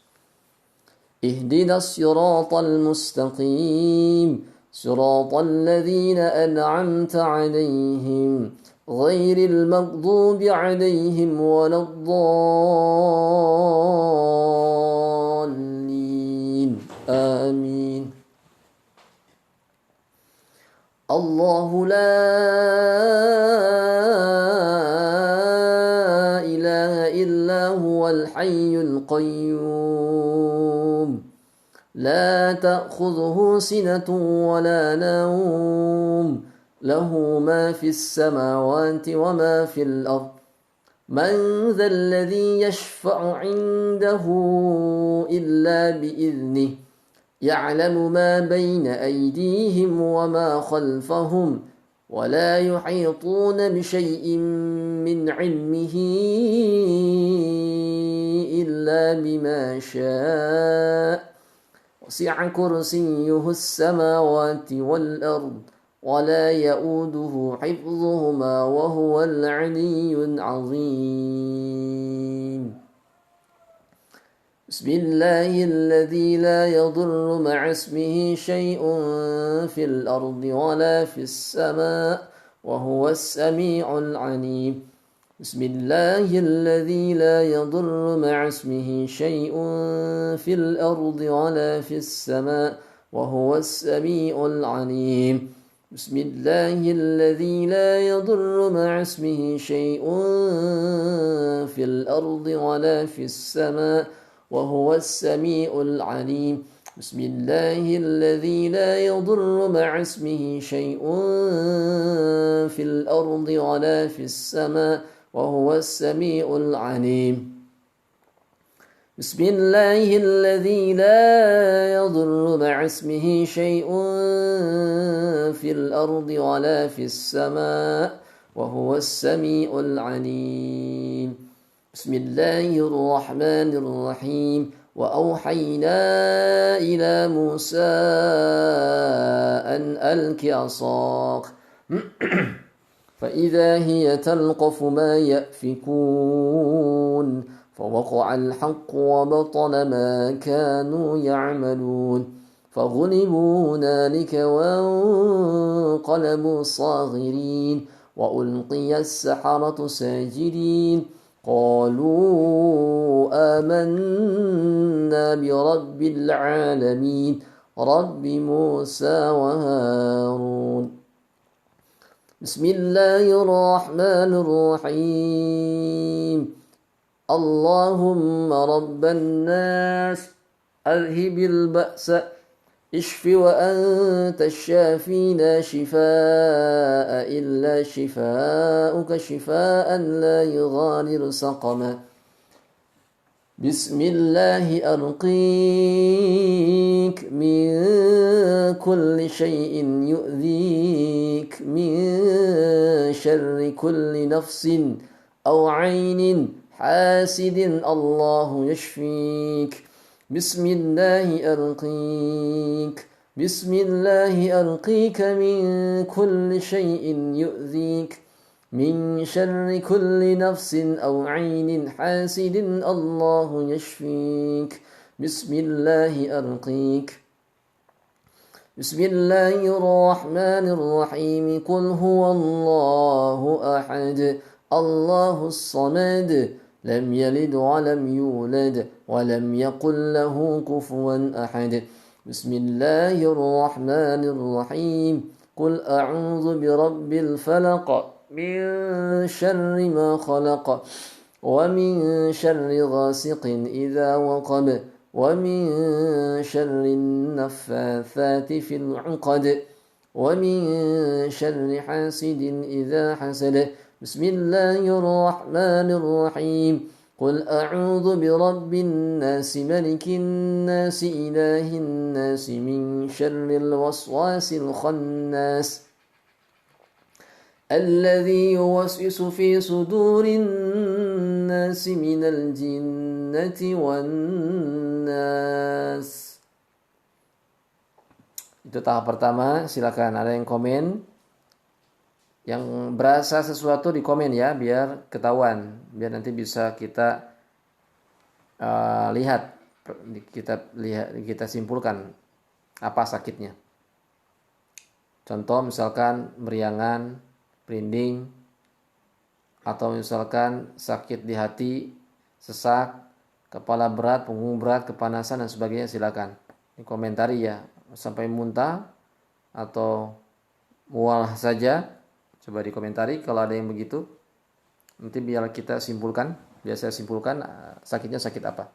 S1: Ihdinas siratal mustaqim siratal ladzina an'amta 'alaihim غير المغضوب عليهم ولا الضالين الله لا إله إلا هو الحي القيوم لا تأخذه سنة ولا نوم له ما في السماوات وما في الأرض من ذا الذي يشفع عنده إلا بإذنه يعلم ما بين أيديهم وما خلفهم ولا يحيطون بشيء من علمه إلا بما شاء وسع كرسيه السماوات والأرض ولا يؤوده حفظهما وهو العلي العظيم بسم الله الذي لا يضر مع اسمه شيء في الأرض ولا في السماء وهو السميع العليم بسم الله الذي لا يضر مع اسمه شيء في الأرض ولا في السماء وهو السميع العليم بسم الله الذي لا يضر مع اسمه شيء في الأرض ولا في السماء وهو السميع العليم بسم الله الذي لا يضر مع اسمه شيء في الأرض ولا في السماء وهو السميع العليم بسم الله الذي لا يضر مع اسمه شيء في الأرض ولا في السماء وهو السميع العليم بسم الله الرحمن الرحيم وأوحينا إلى موسى أن ألق عصاك فإذا هي تلقف ما يأفكون فوقع الحق وبطل ما كانوا يعملون فغلبوا هنالك وانقلبوا صاغرين وألقي السحرة ساجدين قالوا آمنا برب العالمين رب موسى وهارون بسم الله الرحمن الرحيم اللهم رب الناس أذهب البأس اشف وأنت الشافي لا شفاء إلا شفاءك شفاء لا يغادر سقما بسم الله أرقيك من كل شيء يؤذيك من شر كل نفس أو عين حاسد الله يشفيك بسم الله أرقيك بسم الله أرقيك من كل شيء يؤذيك من شر كل نفس أو عين حاسد الله يشفيك بسم الله أرقيك بسم الله الرحمن الرحيم قل هو الله أحد الله الصمد لم يلد ولم يولد ولم يقل له كفوا أحد بسم الله الرحمن الرحيم قل أعوذ برب الفلق من شر ما خلق ومن شر غاسق إذا وقب ومن شر النفاثات في العقد ومن شر حاسد إذا حسد بسم الله الرحمن الرحيم قل أعوذ برب الناس ملك الناس إله الناس من شر الوسواس الخناس الذي يوسوس في صدور الناس من الجنة والناس. Itu tahap pertama, silakan ada yang komen. Yang berasa sesuatu di komen ya, biar ketahuan, biar nanti bisa kita lihat, kita simpulkan apa sakitnya. Contoh misalkan meriangan, merinding, atau misalkan sakit di hati, sesak, kepala berat, punggung berat, kepanasan dan sebagainya, silakan. Ini komentari ya, sampai muntah atau mual saja? Coba dikomentari kalau ada yang begitu. Nanti biar kita simpulkan, biar saya simpulkan sakitnya sakit apa.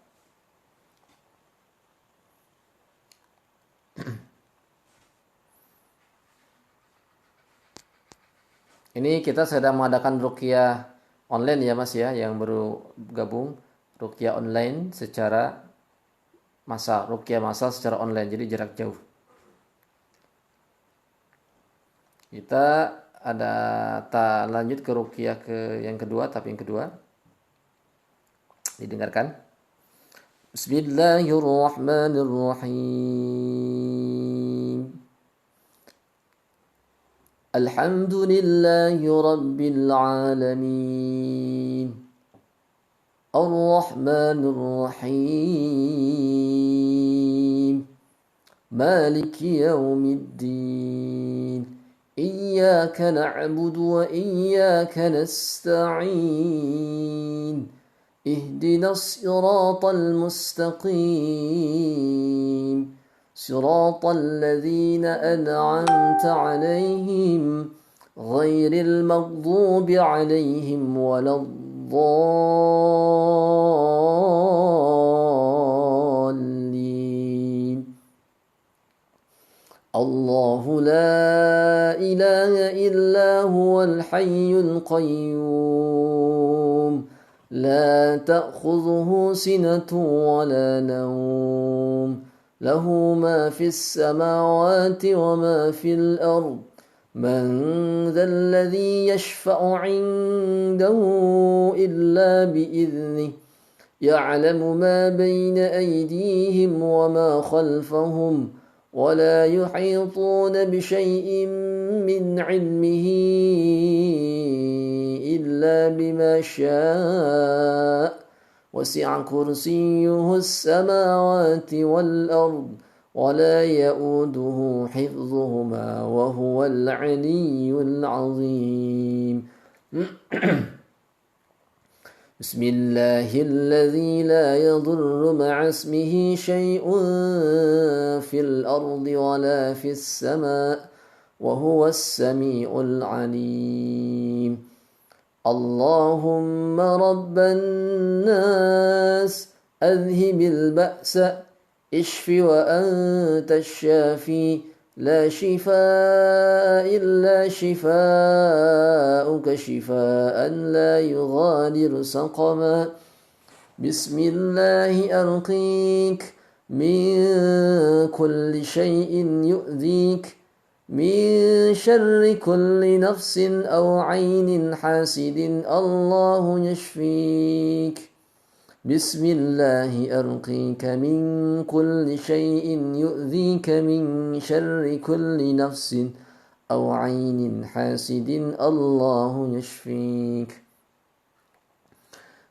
S1: Ini kita sedang mengadakan ruqyah online ya Mas ya, yang baru gabung. Ruqyah online secara massal, ruqyah massal secara online, jadi jarak jauh. Kita ada lanjut ke ruqyah ke yang kedua, tapi yang kedua didengarkan. Bismillahirrahmanirrahim. Alhamdulillahi rabbil alamin. Ar-Rahmanir Rahim. Maliki yaumiddin. إياك نعبد وإياك نستعين اهدنا الصراط المستقيم صراط الذين أنعمت عليهم غير المغضوب عليهم ولا الضالين الله لا إله إلا هو الحي القيوم لا تأخذه سنة ولا نوم له ما في السماوات وما في الأرض من ذا الذي يشفع عنده إلا بإذنه يعلم ما بين أيديهم وما خلفهم ولا يحيطون بشيء من علمه إلا بما شاء وسع كرسيه السماوات والأرض ولا يؤوده حفظهما وهو العلي العظيم بسم الله الذي لا يضر مع اسمه شيء في الأرض ولا في السماء وهو السميع العليم اللهم رب الناس أذهب البأس اشف وأنت الشافي لا شفاء إلا شفاءك شفاء لا يغادر سقما بسم الله أرقيك من كل شيء يؤذيك من شر كل نفس أو عين حاسد الله يشفيك بسم الله أرقيك من كل شيء يؤذيك من شر كل نفس أو عين حاسد الله يشفيك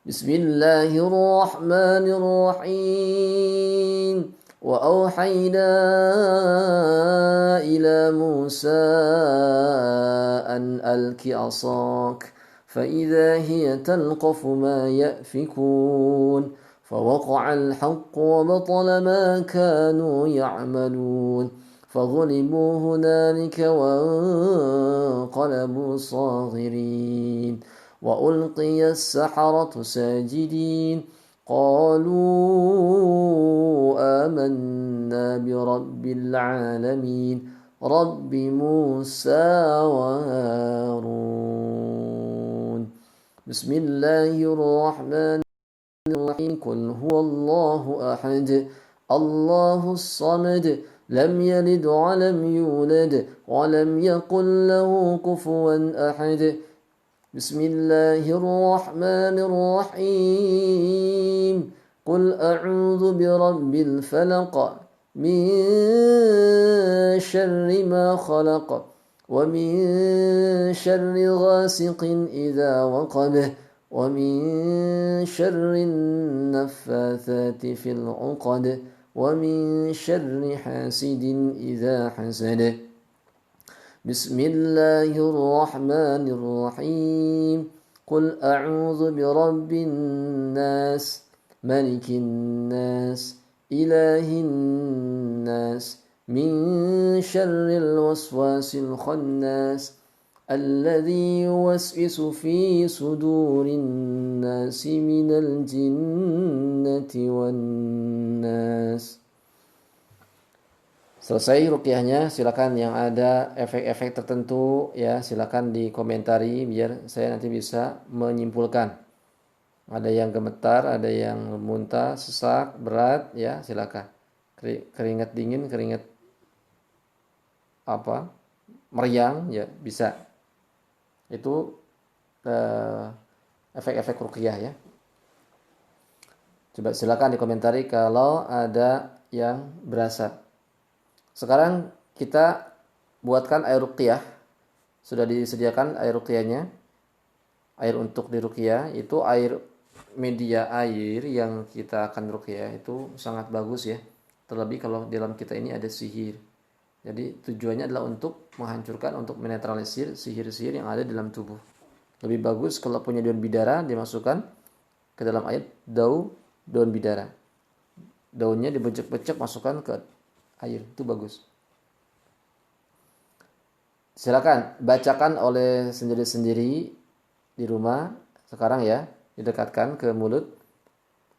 S1: بسم الله الرحمن الرحيم وأوحينا إلى موسى أن ألق عصاك فإذا هي تلقف ما يأفكون فوقع الحق وبطل ما كانوا يعملون فغلبوا هنالك وانقلبوا صاغرين وألقي السحرة ساجدين قالوا آمنا برب العالمين رب موسى وهارون بسم الله الرحمن الرحيم قل هو الله أحد الله الصمد لم يلد ولم يولد ولم يقل له كفوا أحد بسم الله الرحمن الرحيم قل أعوذ برب الفلق من شر ما خلق ومن شر غاسق إذا وقب ومن شر النفاثات في العقد ومن شر حاسد إذا حسد بسم الله الرحمن الرحيم قل أعوذ برب الناس ملك الناس إله الناس min syarril waswasil khannas alladzi yuwaswisu fi sudurin nasi minal jinnati wan nas. Selesai ruqyahnya, silakan yang ada efek-efek tertentu ya silakan dikomentari biar saya nanti bisa menyimpulkan. Ada yang gemetar, ada yang muntah, sesak, berat ya silakan. Keringat dingin, keringat meriang ya bisa. Itu efek-efek ruqyah ya. Coba silakan dikomentari kalau ada yang berasa. Sekarang kita buatkan air ruqyah. Sudah disediakan air ruqyahnya. Air untuk diruqyah itu media air yang kita akan ruqyah itu sangat bagus ya. Terlebih kalau dalam kita ini ada sihir. Jadi tujuannya adalah untuk menghancurkan, untuk menetralisir sihir-sihir yang ada dalam tubuh. Lebih bagus kalau punya daun bidara dimasukkan ke dalam air daun bidara. Daunnya dibecek-becek masukkan ke air, itu bagus. Silakan bacakan oleh sendiri-sendiri di rumah sekarang ya, didekatkan ke mulut.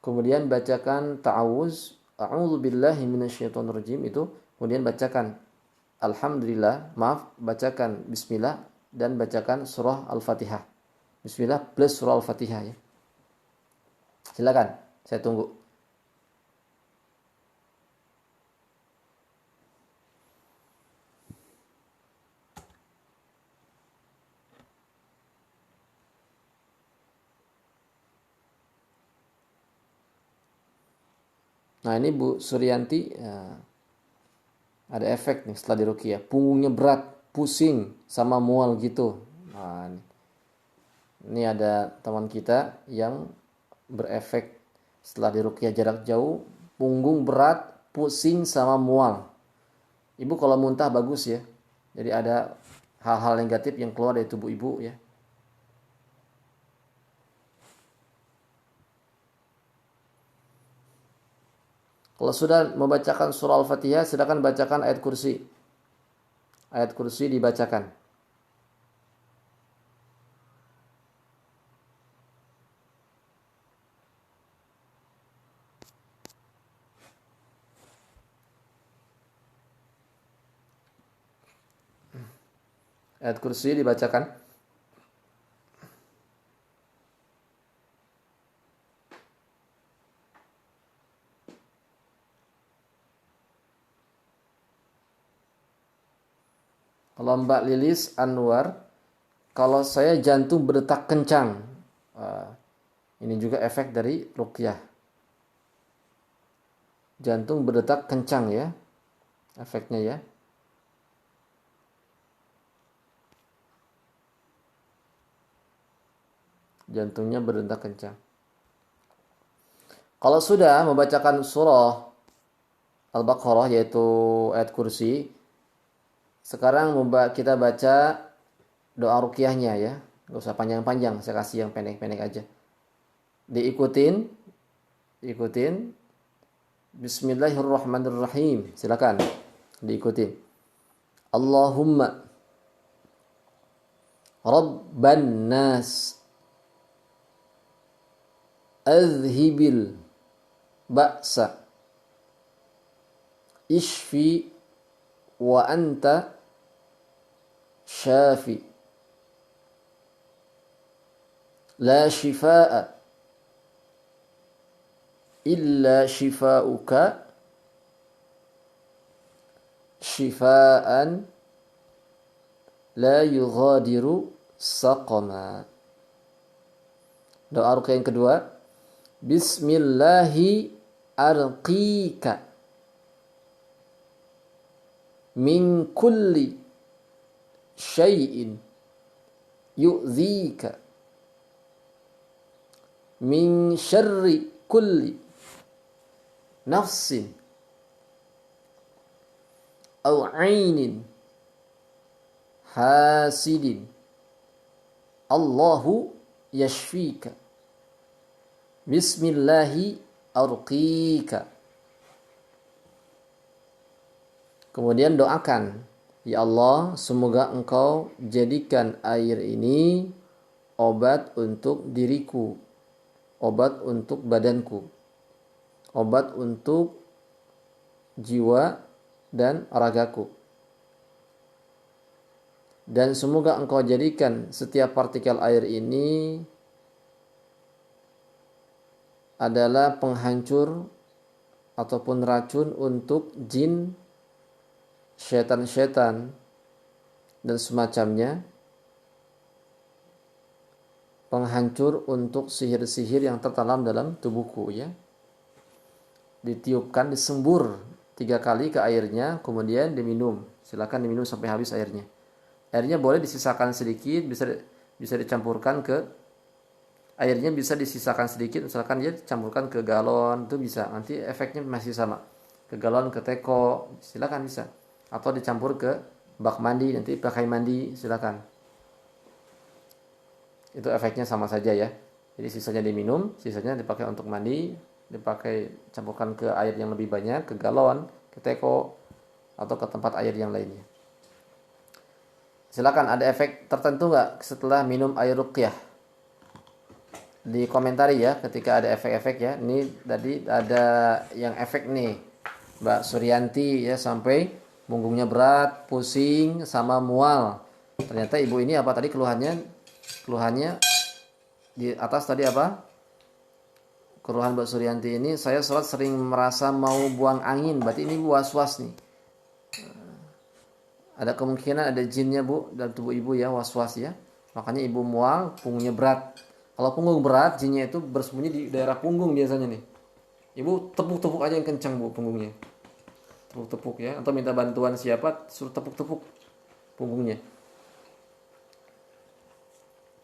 S1: Kemudian bacakan ta'awuz, a'udzubillahi minasyaitonirrajim itu, kemudian bacakan bacakan bismillah dan bacakan surah Al-Fatihah. Bismillah plus surah Al-Fatihah ya. Silakan, saya tunggu. Nah ini Bu Suryanti ya, ada efek nih setelah diruqyah. Punggungnya berat, pusing, sama mual gitu. Nah, ini ada teman kita yang berefek setelah diruqyah jarak jauh, punggung berat, pusing, sama mual. Ibu kalau muntah bagus ya. Jadi ada hal-hal negatif yang keluar dari tubuh ibu ya. Kalau sudah membacakan surah Al-Fatihah, silakan bacakan ayat kursi. Ayat kursi dibacakan. Ayat kursi dibacakan. Kalau Mbak Lilis Anwar, kalau saya jantung berdetak kencang. Ini juga efek dari ruqyah. Jantung berdetak kencang ya. Efeknya ya. Jantungnya berdetak kencang. Kalau sudah membacakan surah Al-Baqarah yaitu ayat kursi, sekarang kita baca doa ruqyahnya ya. Gak usah panjang-panjang, saya kasih yang pendek-pendek aja. Diikutin. Bismillahirrahmanirrahim. Silakan diikutin. Allahumma Rabban nas azhibil ba'sa ishfi wa anta syafi la shifaa illa shifauka shifaan la yughadiru saqama. Doa ruqyah yang kedua, Bismillahi arqika min kulli syai'in yu'dhika min syarri kulli nafsin aw 'ainin hasidin Allahu yashfika Bismillahi arqika. Kemudian doakan, ya Allah, semoga Engkau jadikan air ini obat untuk diriku, obat untuk badanku, obat untuk jiwa dan ragaku. Dan semoga Engkau jadikan setiap partikel air ini adalah penghancur ataupun racun untuk jin, syaitan-syaitan dan semacamnya, penghancur untuk sihir-sihir yang tertanam dalam tubuhku, ya. Ditiupkan, disembur 3 kali ke airnya, kemudian diminum. Silakan diminum sampai habis airnya. Airnya boleh disisakan sedikit, bisa dicampurkan ke airnya, bisa disisakan sedikit, misalkan dia campurkan ke galon, itu bisa. Nanti efeknya masih sama. Ke galon, ke teko, silakan bisa. Atau dicampur ke bak mandi, nanti pakai mandi, silakan. Itu efeknya sama saja, ya. Jadi sisanya diminum, sisanya dipakai untuk mandi, dipakai campurkan ke air yang lebih banyak, ke galon, ke teko, atau ke tempat air yang lainnya. Silakan, ada efek tertentu nggak setelah minum air ruqyah? Di komentari ya, ketika ada efek-efek ya. Ini tadi ada yang efek nih, Mbak Suryanti ya, sampai punggungnya berat, pusing, sama mual. Ternyata ibu ini apa tadi keluhannya? Keluhannya di atas tadi apa? Keluhan Mbak Suryanti ini, saya sholat sering merasa mau buang angin. Berarti ini was-was nih. Ada kemungkinan ada jinnya, Bu, dalam tubuh ibu ya, was-was ya. Makanya ibu mual, punggungnya berat. Kalau punggung berat, jinnya itu bersembunyi di daerah punggung biasanya nih. Ibu tepuk-tepuk aja yang kencang, Bu, punggungnya. Tepuk-tepuk ya, atau minta bantuan siapa, suruh tepuk-tepuk punggungnya.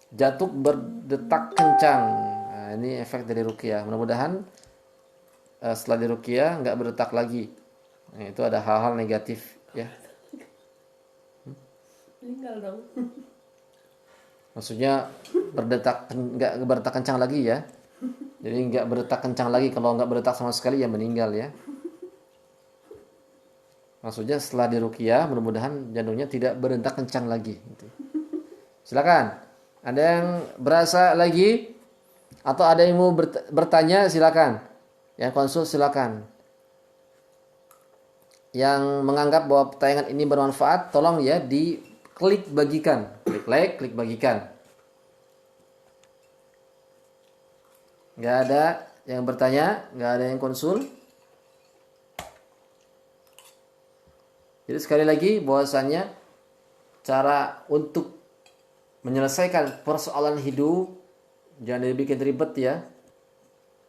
S1: Jantung berdetak kencang. Nah, ini efek dari ruqyah. Mudah-mudahan setelah di ruqyah nggak berdetak lagi. Nah, itu ada hal-hal negatif ya.
S2: Meninggal dong.
S1: Maksudnya nggak berdetak kencang lagi ya. Jadi nggak berdetak kencang lagi. Kalau nggak berdetak sama sekali ya meninggal ya. Maksudnya setelah di ruqyah mudah-mudahan jantungnya tidak berdetak kencang lagi. Gitu. Silakan. Ada yang berasa lagi? Atau ada yang mau bertanya, silakan. Yang konsul silakan. Yang menganggap bahwa tayangan ini bermanfaat, tolong ya di klik bagikan. Klik like, klik bagikan. Nggak ada yang bertanya, nggak ada yang konsul. Jadi sekali lagi bahwasannya cara untuk menyelesaikan persoalan hidup jangan dibikin ribet ya.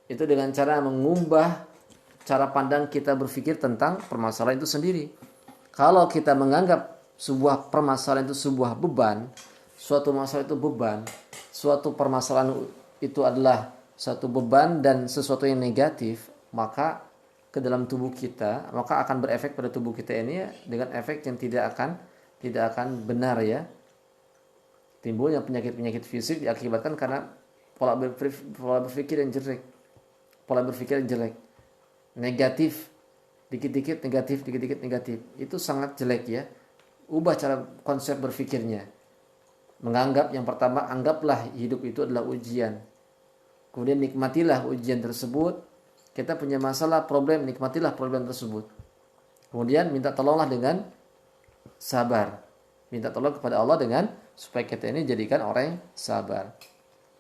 S1: Itu dengan cara mengubah cara pandang kita berpikir tentang permasalahan itu sendiri. Kalau kita menganggap sebuah permasalahan itu sebuah beban, suatu masalah itu beban, suatu permasalahan itu adalah suatu beban dan sesuatu yang negatif, maka ke dalam tubuh kita, maka akan berefek pada tubuh kita ini dengan efek yang tidak akan benar ya. Timbulnya penyakit-penyakit fisik diakibatkan karena pola berpikir yang jelek. Pola berpikir yang jelek. Negatif, dikit-dikit negatif, dikit-dikit negatif. Itu sangat jelek ya. Ubah cara konsep berpikirnya. Menganggap yang pertama, anggaplah hidup itu adalah ujian. Kemudian nikmatilah ujian tersebut. Kita punya masalah, problem, nikmatilah problem tersebut. Kemudian minta tolonglah dengan sabar. Minta tolong kepada Allah dengan supaya kita ini jadikan orang yang sabar.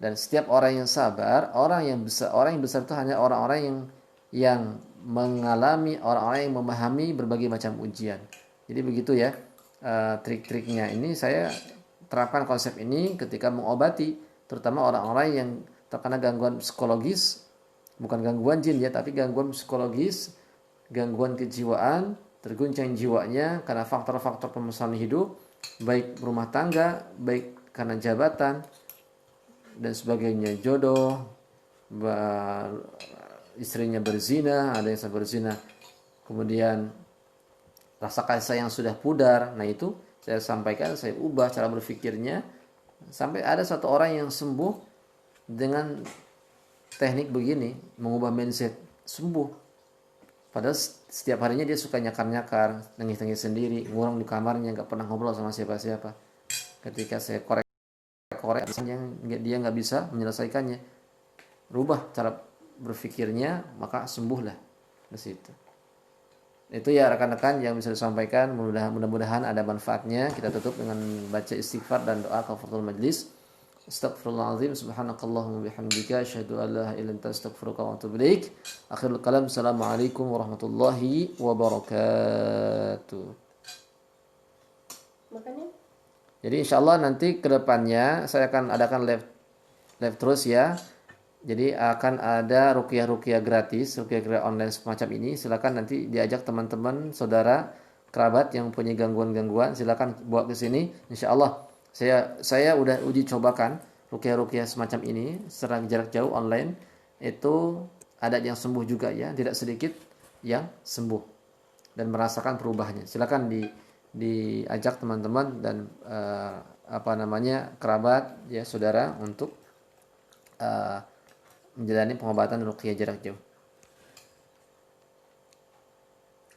S1: Dan setiap orang yang sabar, orang yang besar itu hanya orang-orang yang mengalami, orang-orang yang memahami berbagai macam ujian. Jadi begitu ya trik-triknya. Ini saya terapkan konsep ini ketika mengobati, terutama orang-orang yang terkena gangguan psikologis, bukan gangguan jin ya, tapi gangguan psikologis, gangguan kejiwaan, terguncang jiwanya karena faktor-faktor permasalahan hidup, baik rumah tangga, baik karena jabatan dan sebagainya, jodoh, istrinya berzina, ada yang berzina, kemudian rasa kasih sayang sudah pudar. Nah itu saya sampaikan, saya ubah cara berpikirnya sampai ada satu orang yang sembuh dengan teknik begini, mengubah mindset, sembuh. Padahal setiap harinya dia suka nyakar-nyakar, nangis-nangis sendiri, ngurung di kamarnya, nggak pernah ngobrol sama siapa-siapa. Ketika saya korek-korek, dia nggak bisa menyelesaikannya. Rubah cara berpikirnya, maka sembuhlah di situ. Itu ya rekan-rekan yang bisa disampaikan, mudah-mudahan ada manfaatnya. Kita tutup dengan baca istighfar dan doa kafaratul majlis. Astaghfirullahaladzim, subhanakallahumma bihamdika, asyhadu an la ilaha illa anta, astaghfiruka wa atubu ilaik. Akhirul kalam, assalamualaikum warahmatullahi wabarakatuh.
S2: Makanya
S1: Jadi insyaallah nanti ke depannya saya akan adakan live terus ya. Jadi akan ada ruqyah-ruqyah gratis, ruqyah online semacam ini. Silakan nanti diajak teman-teman, saudara, kerabat yang punya gangguan-gangguan, silakan bawa ke sini. Insyaallah saya udah uji cobakan ruqyah-ruqyah semacam ini secara jarak jauh online. Itu ada yang sembuh juga ya, tidak sedikit yang sembuh dan merasakan perubahannya. Silakan diajak teman-teman dan kerabat ya, saudara untuk menjalani pengobatan ruqyah jarak jauh.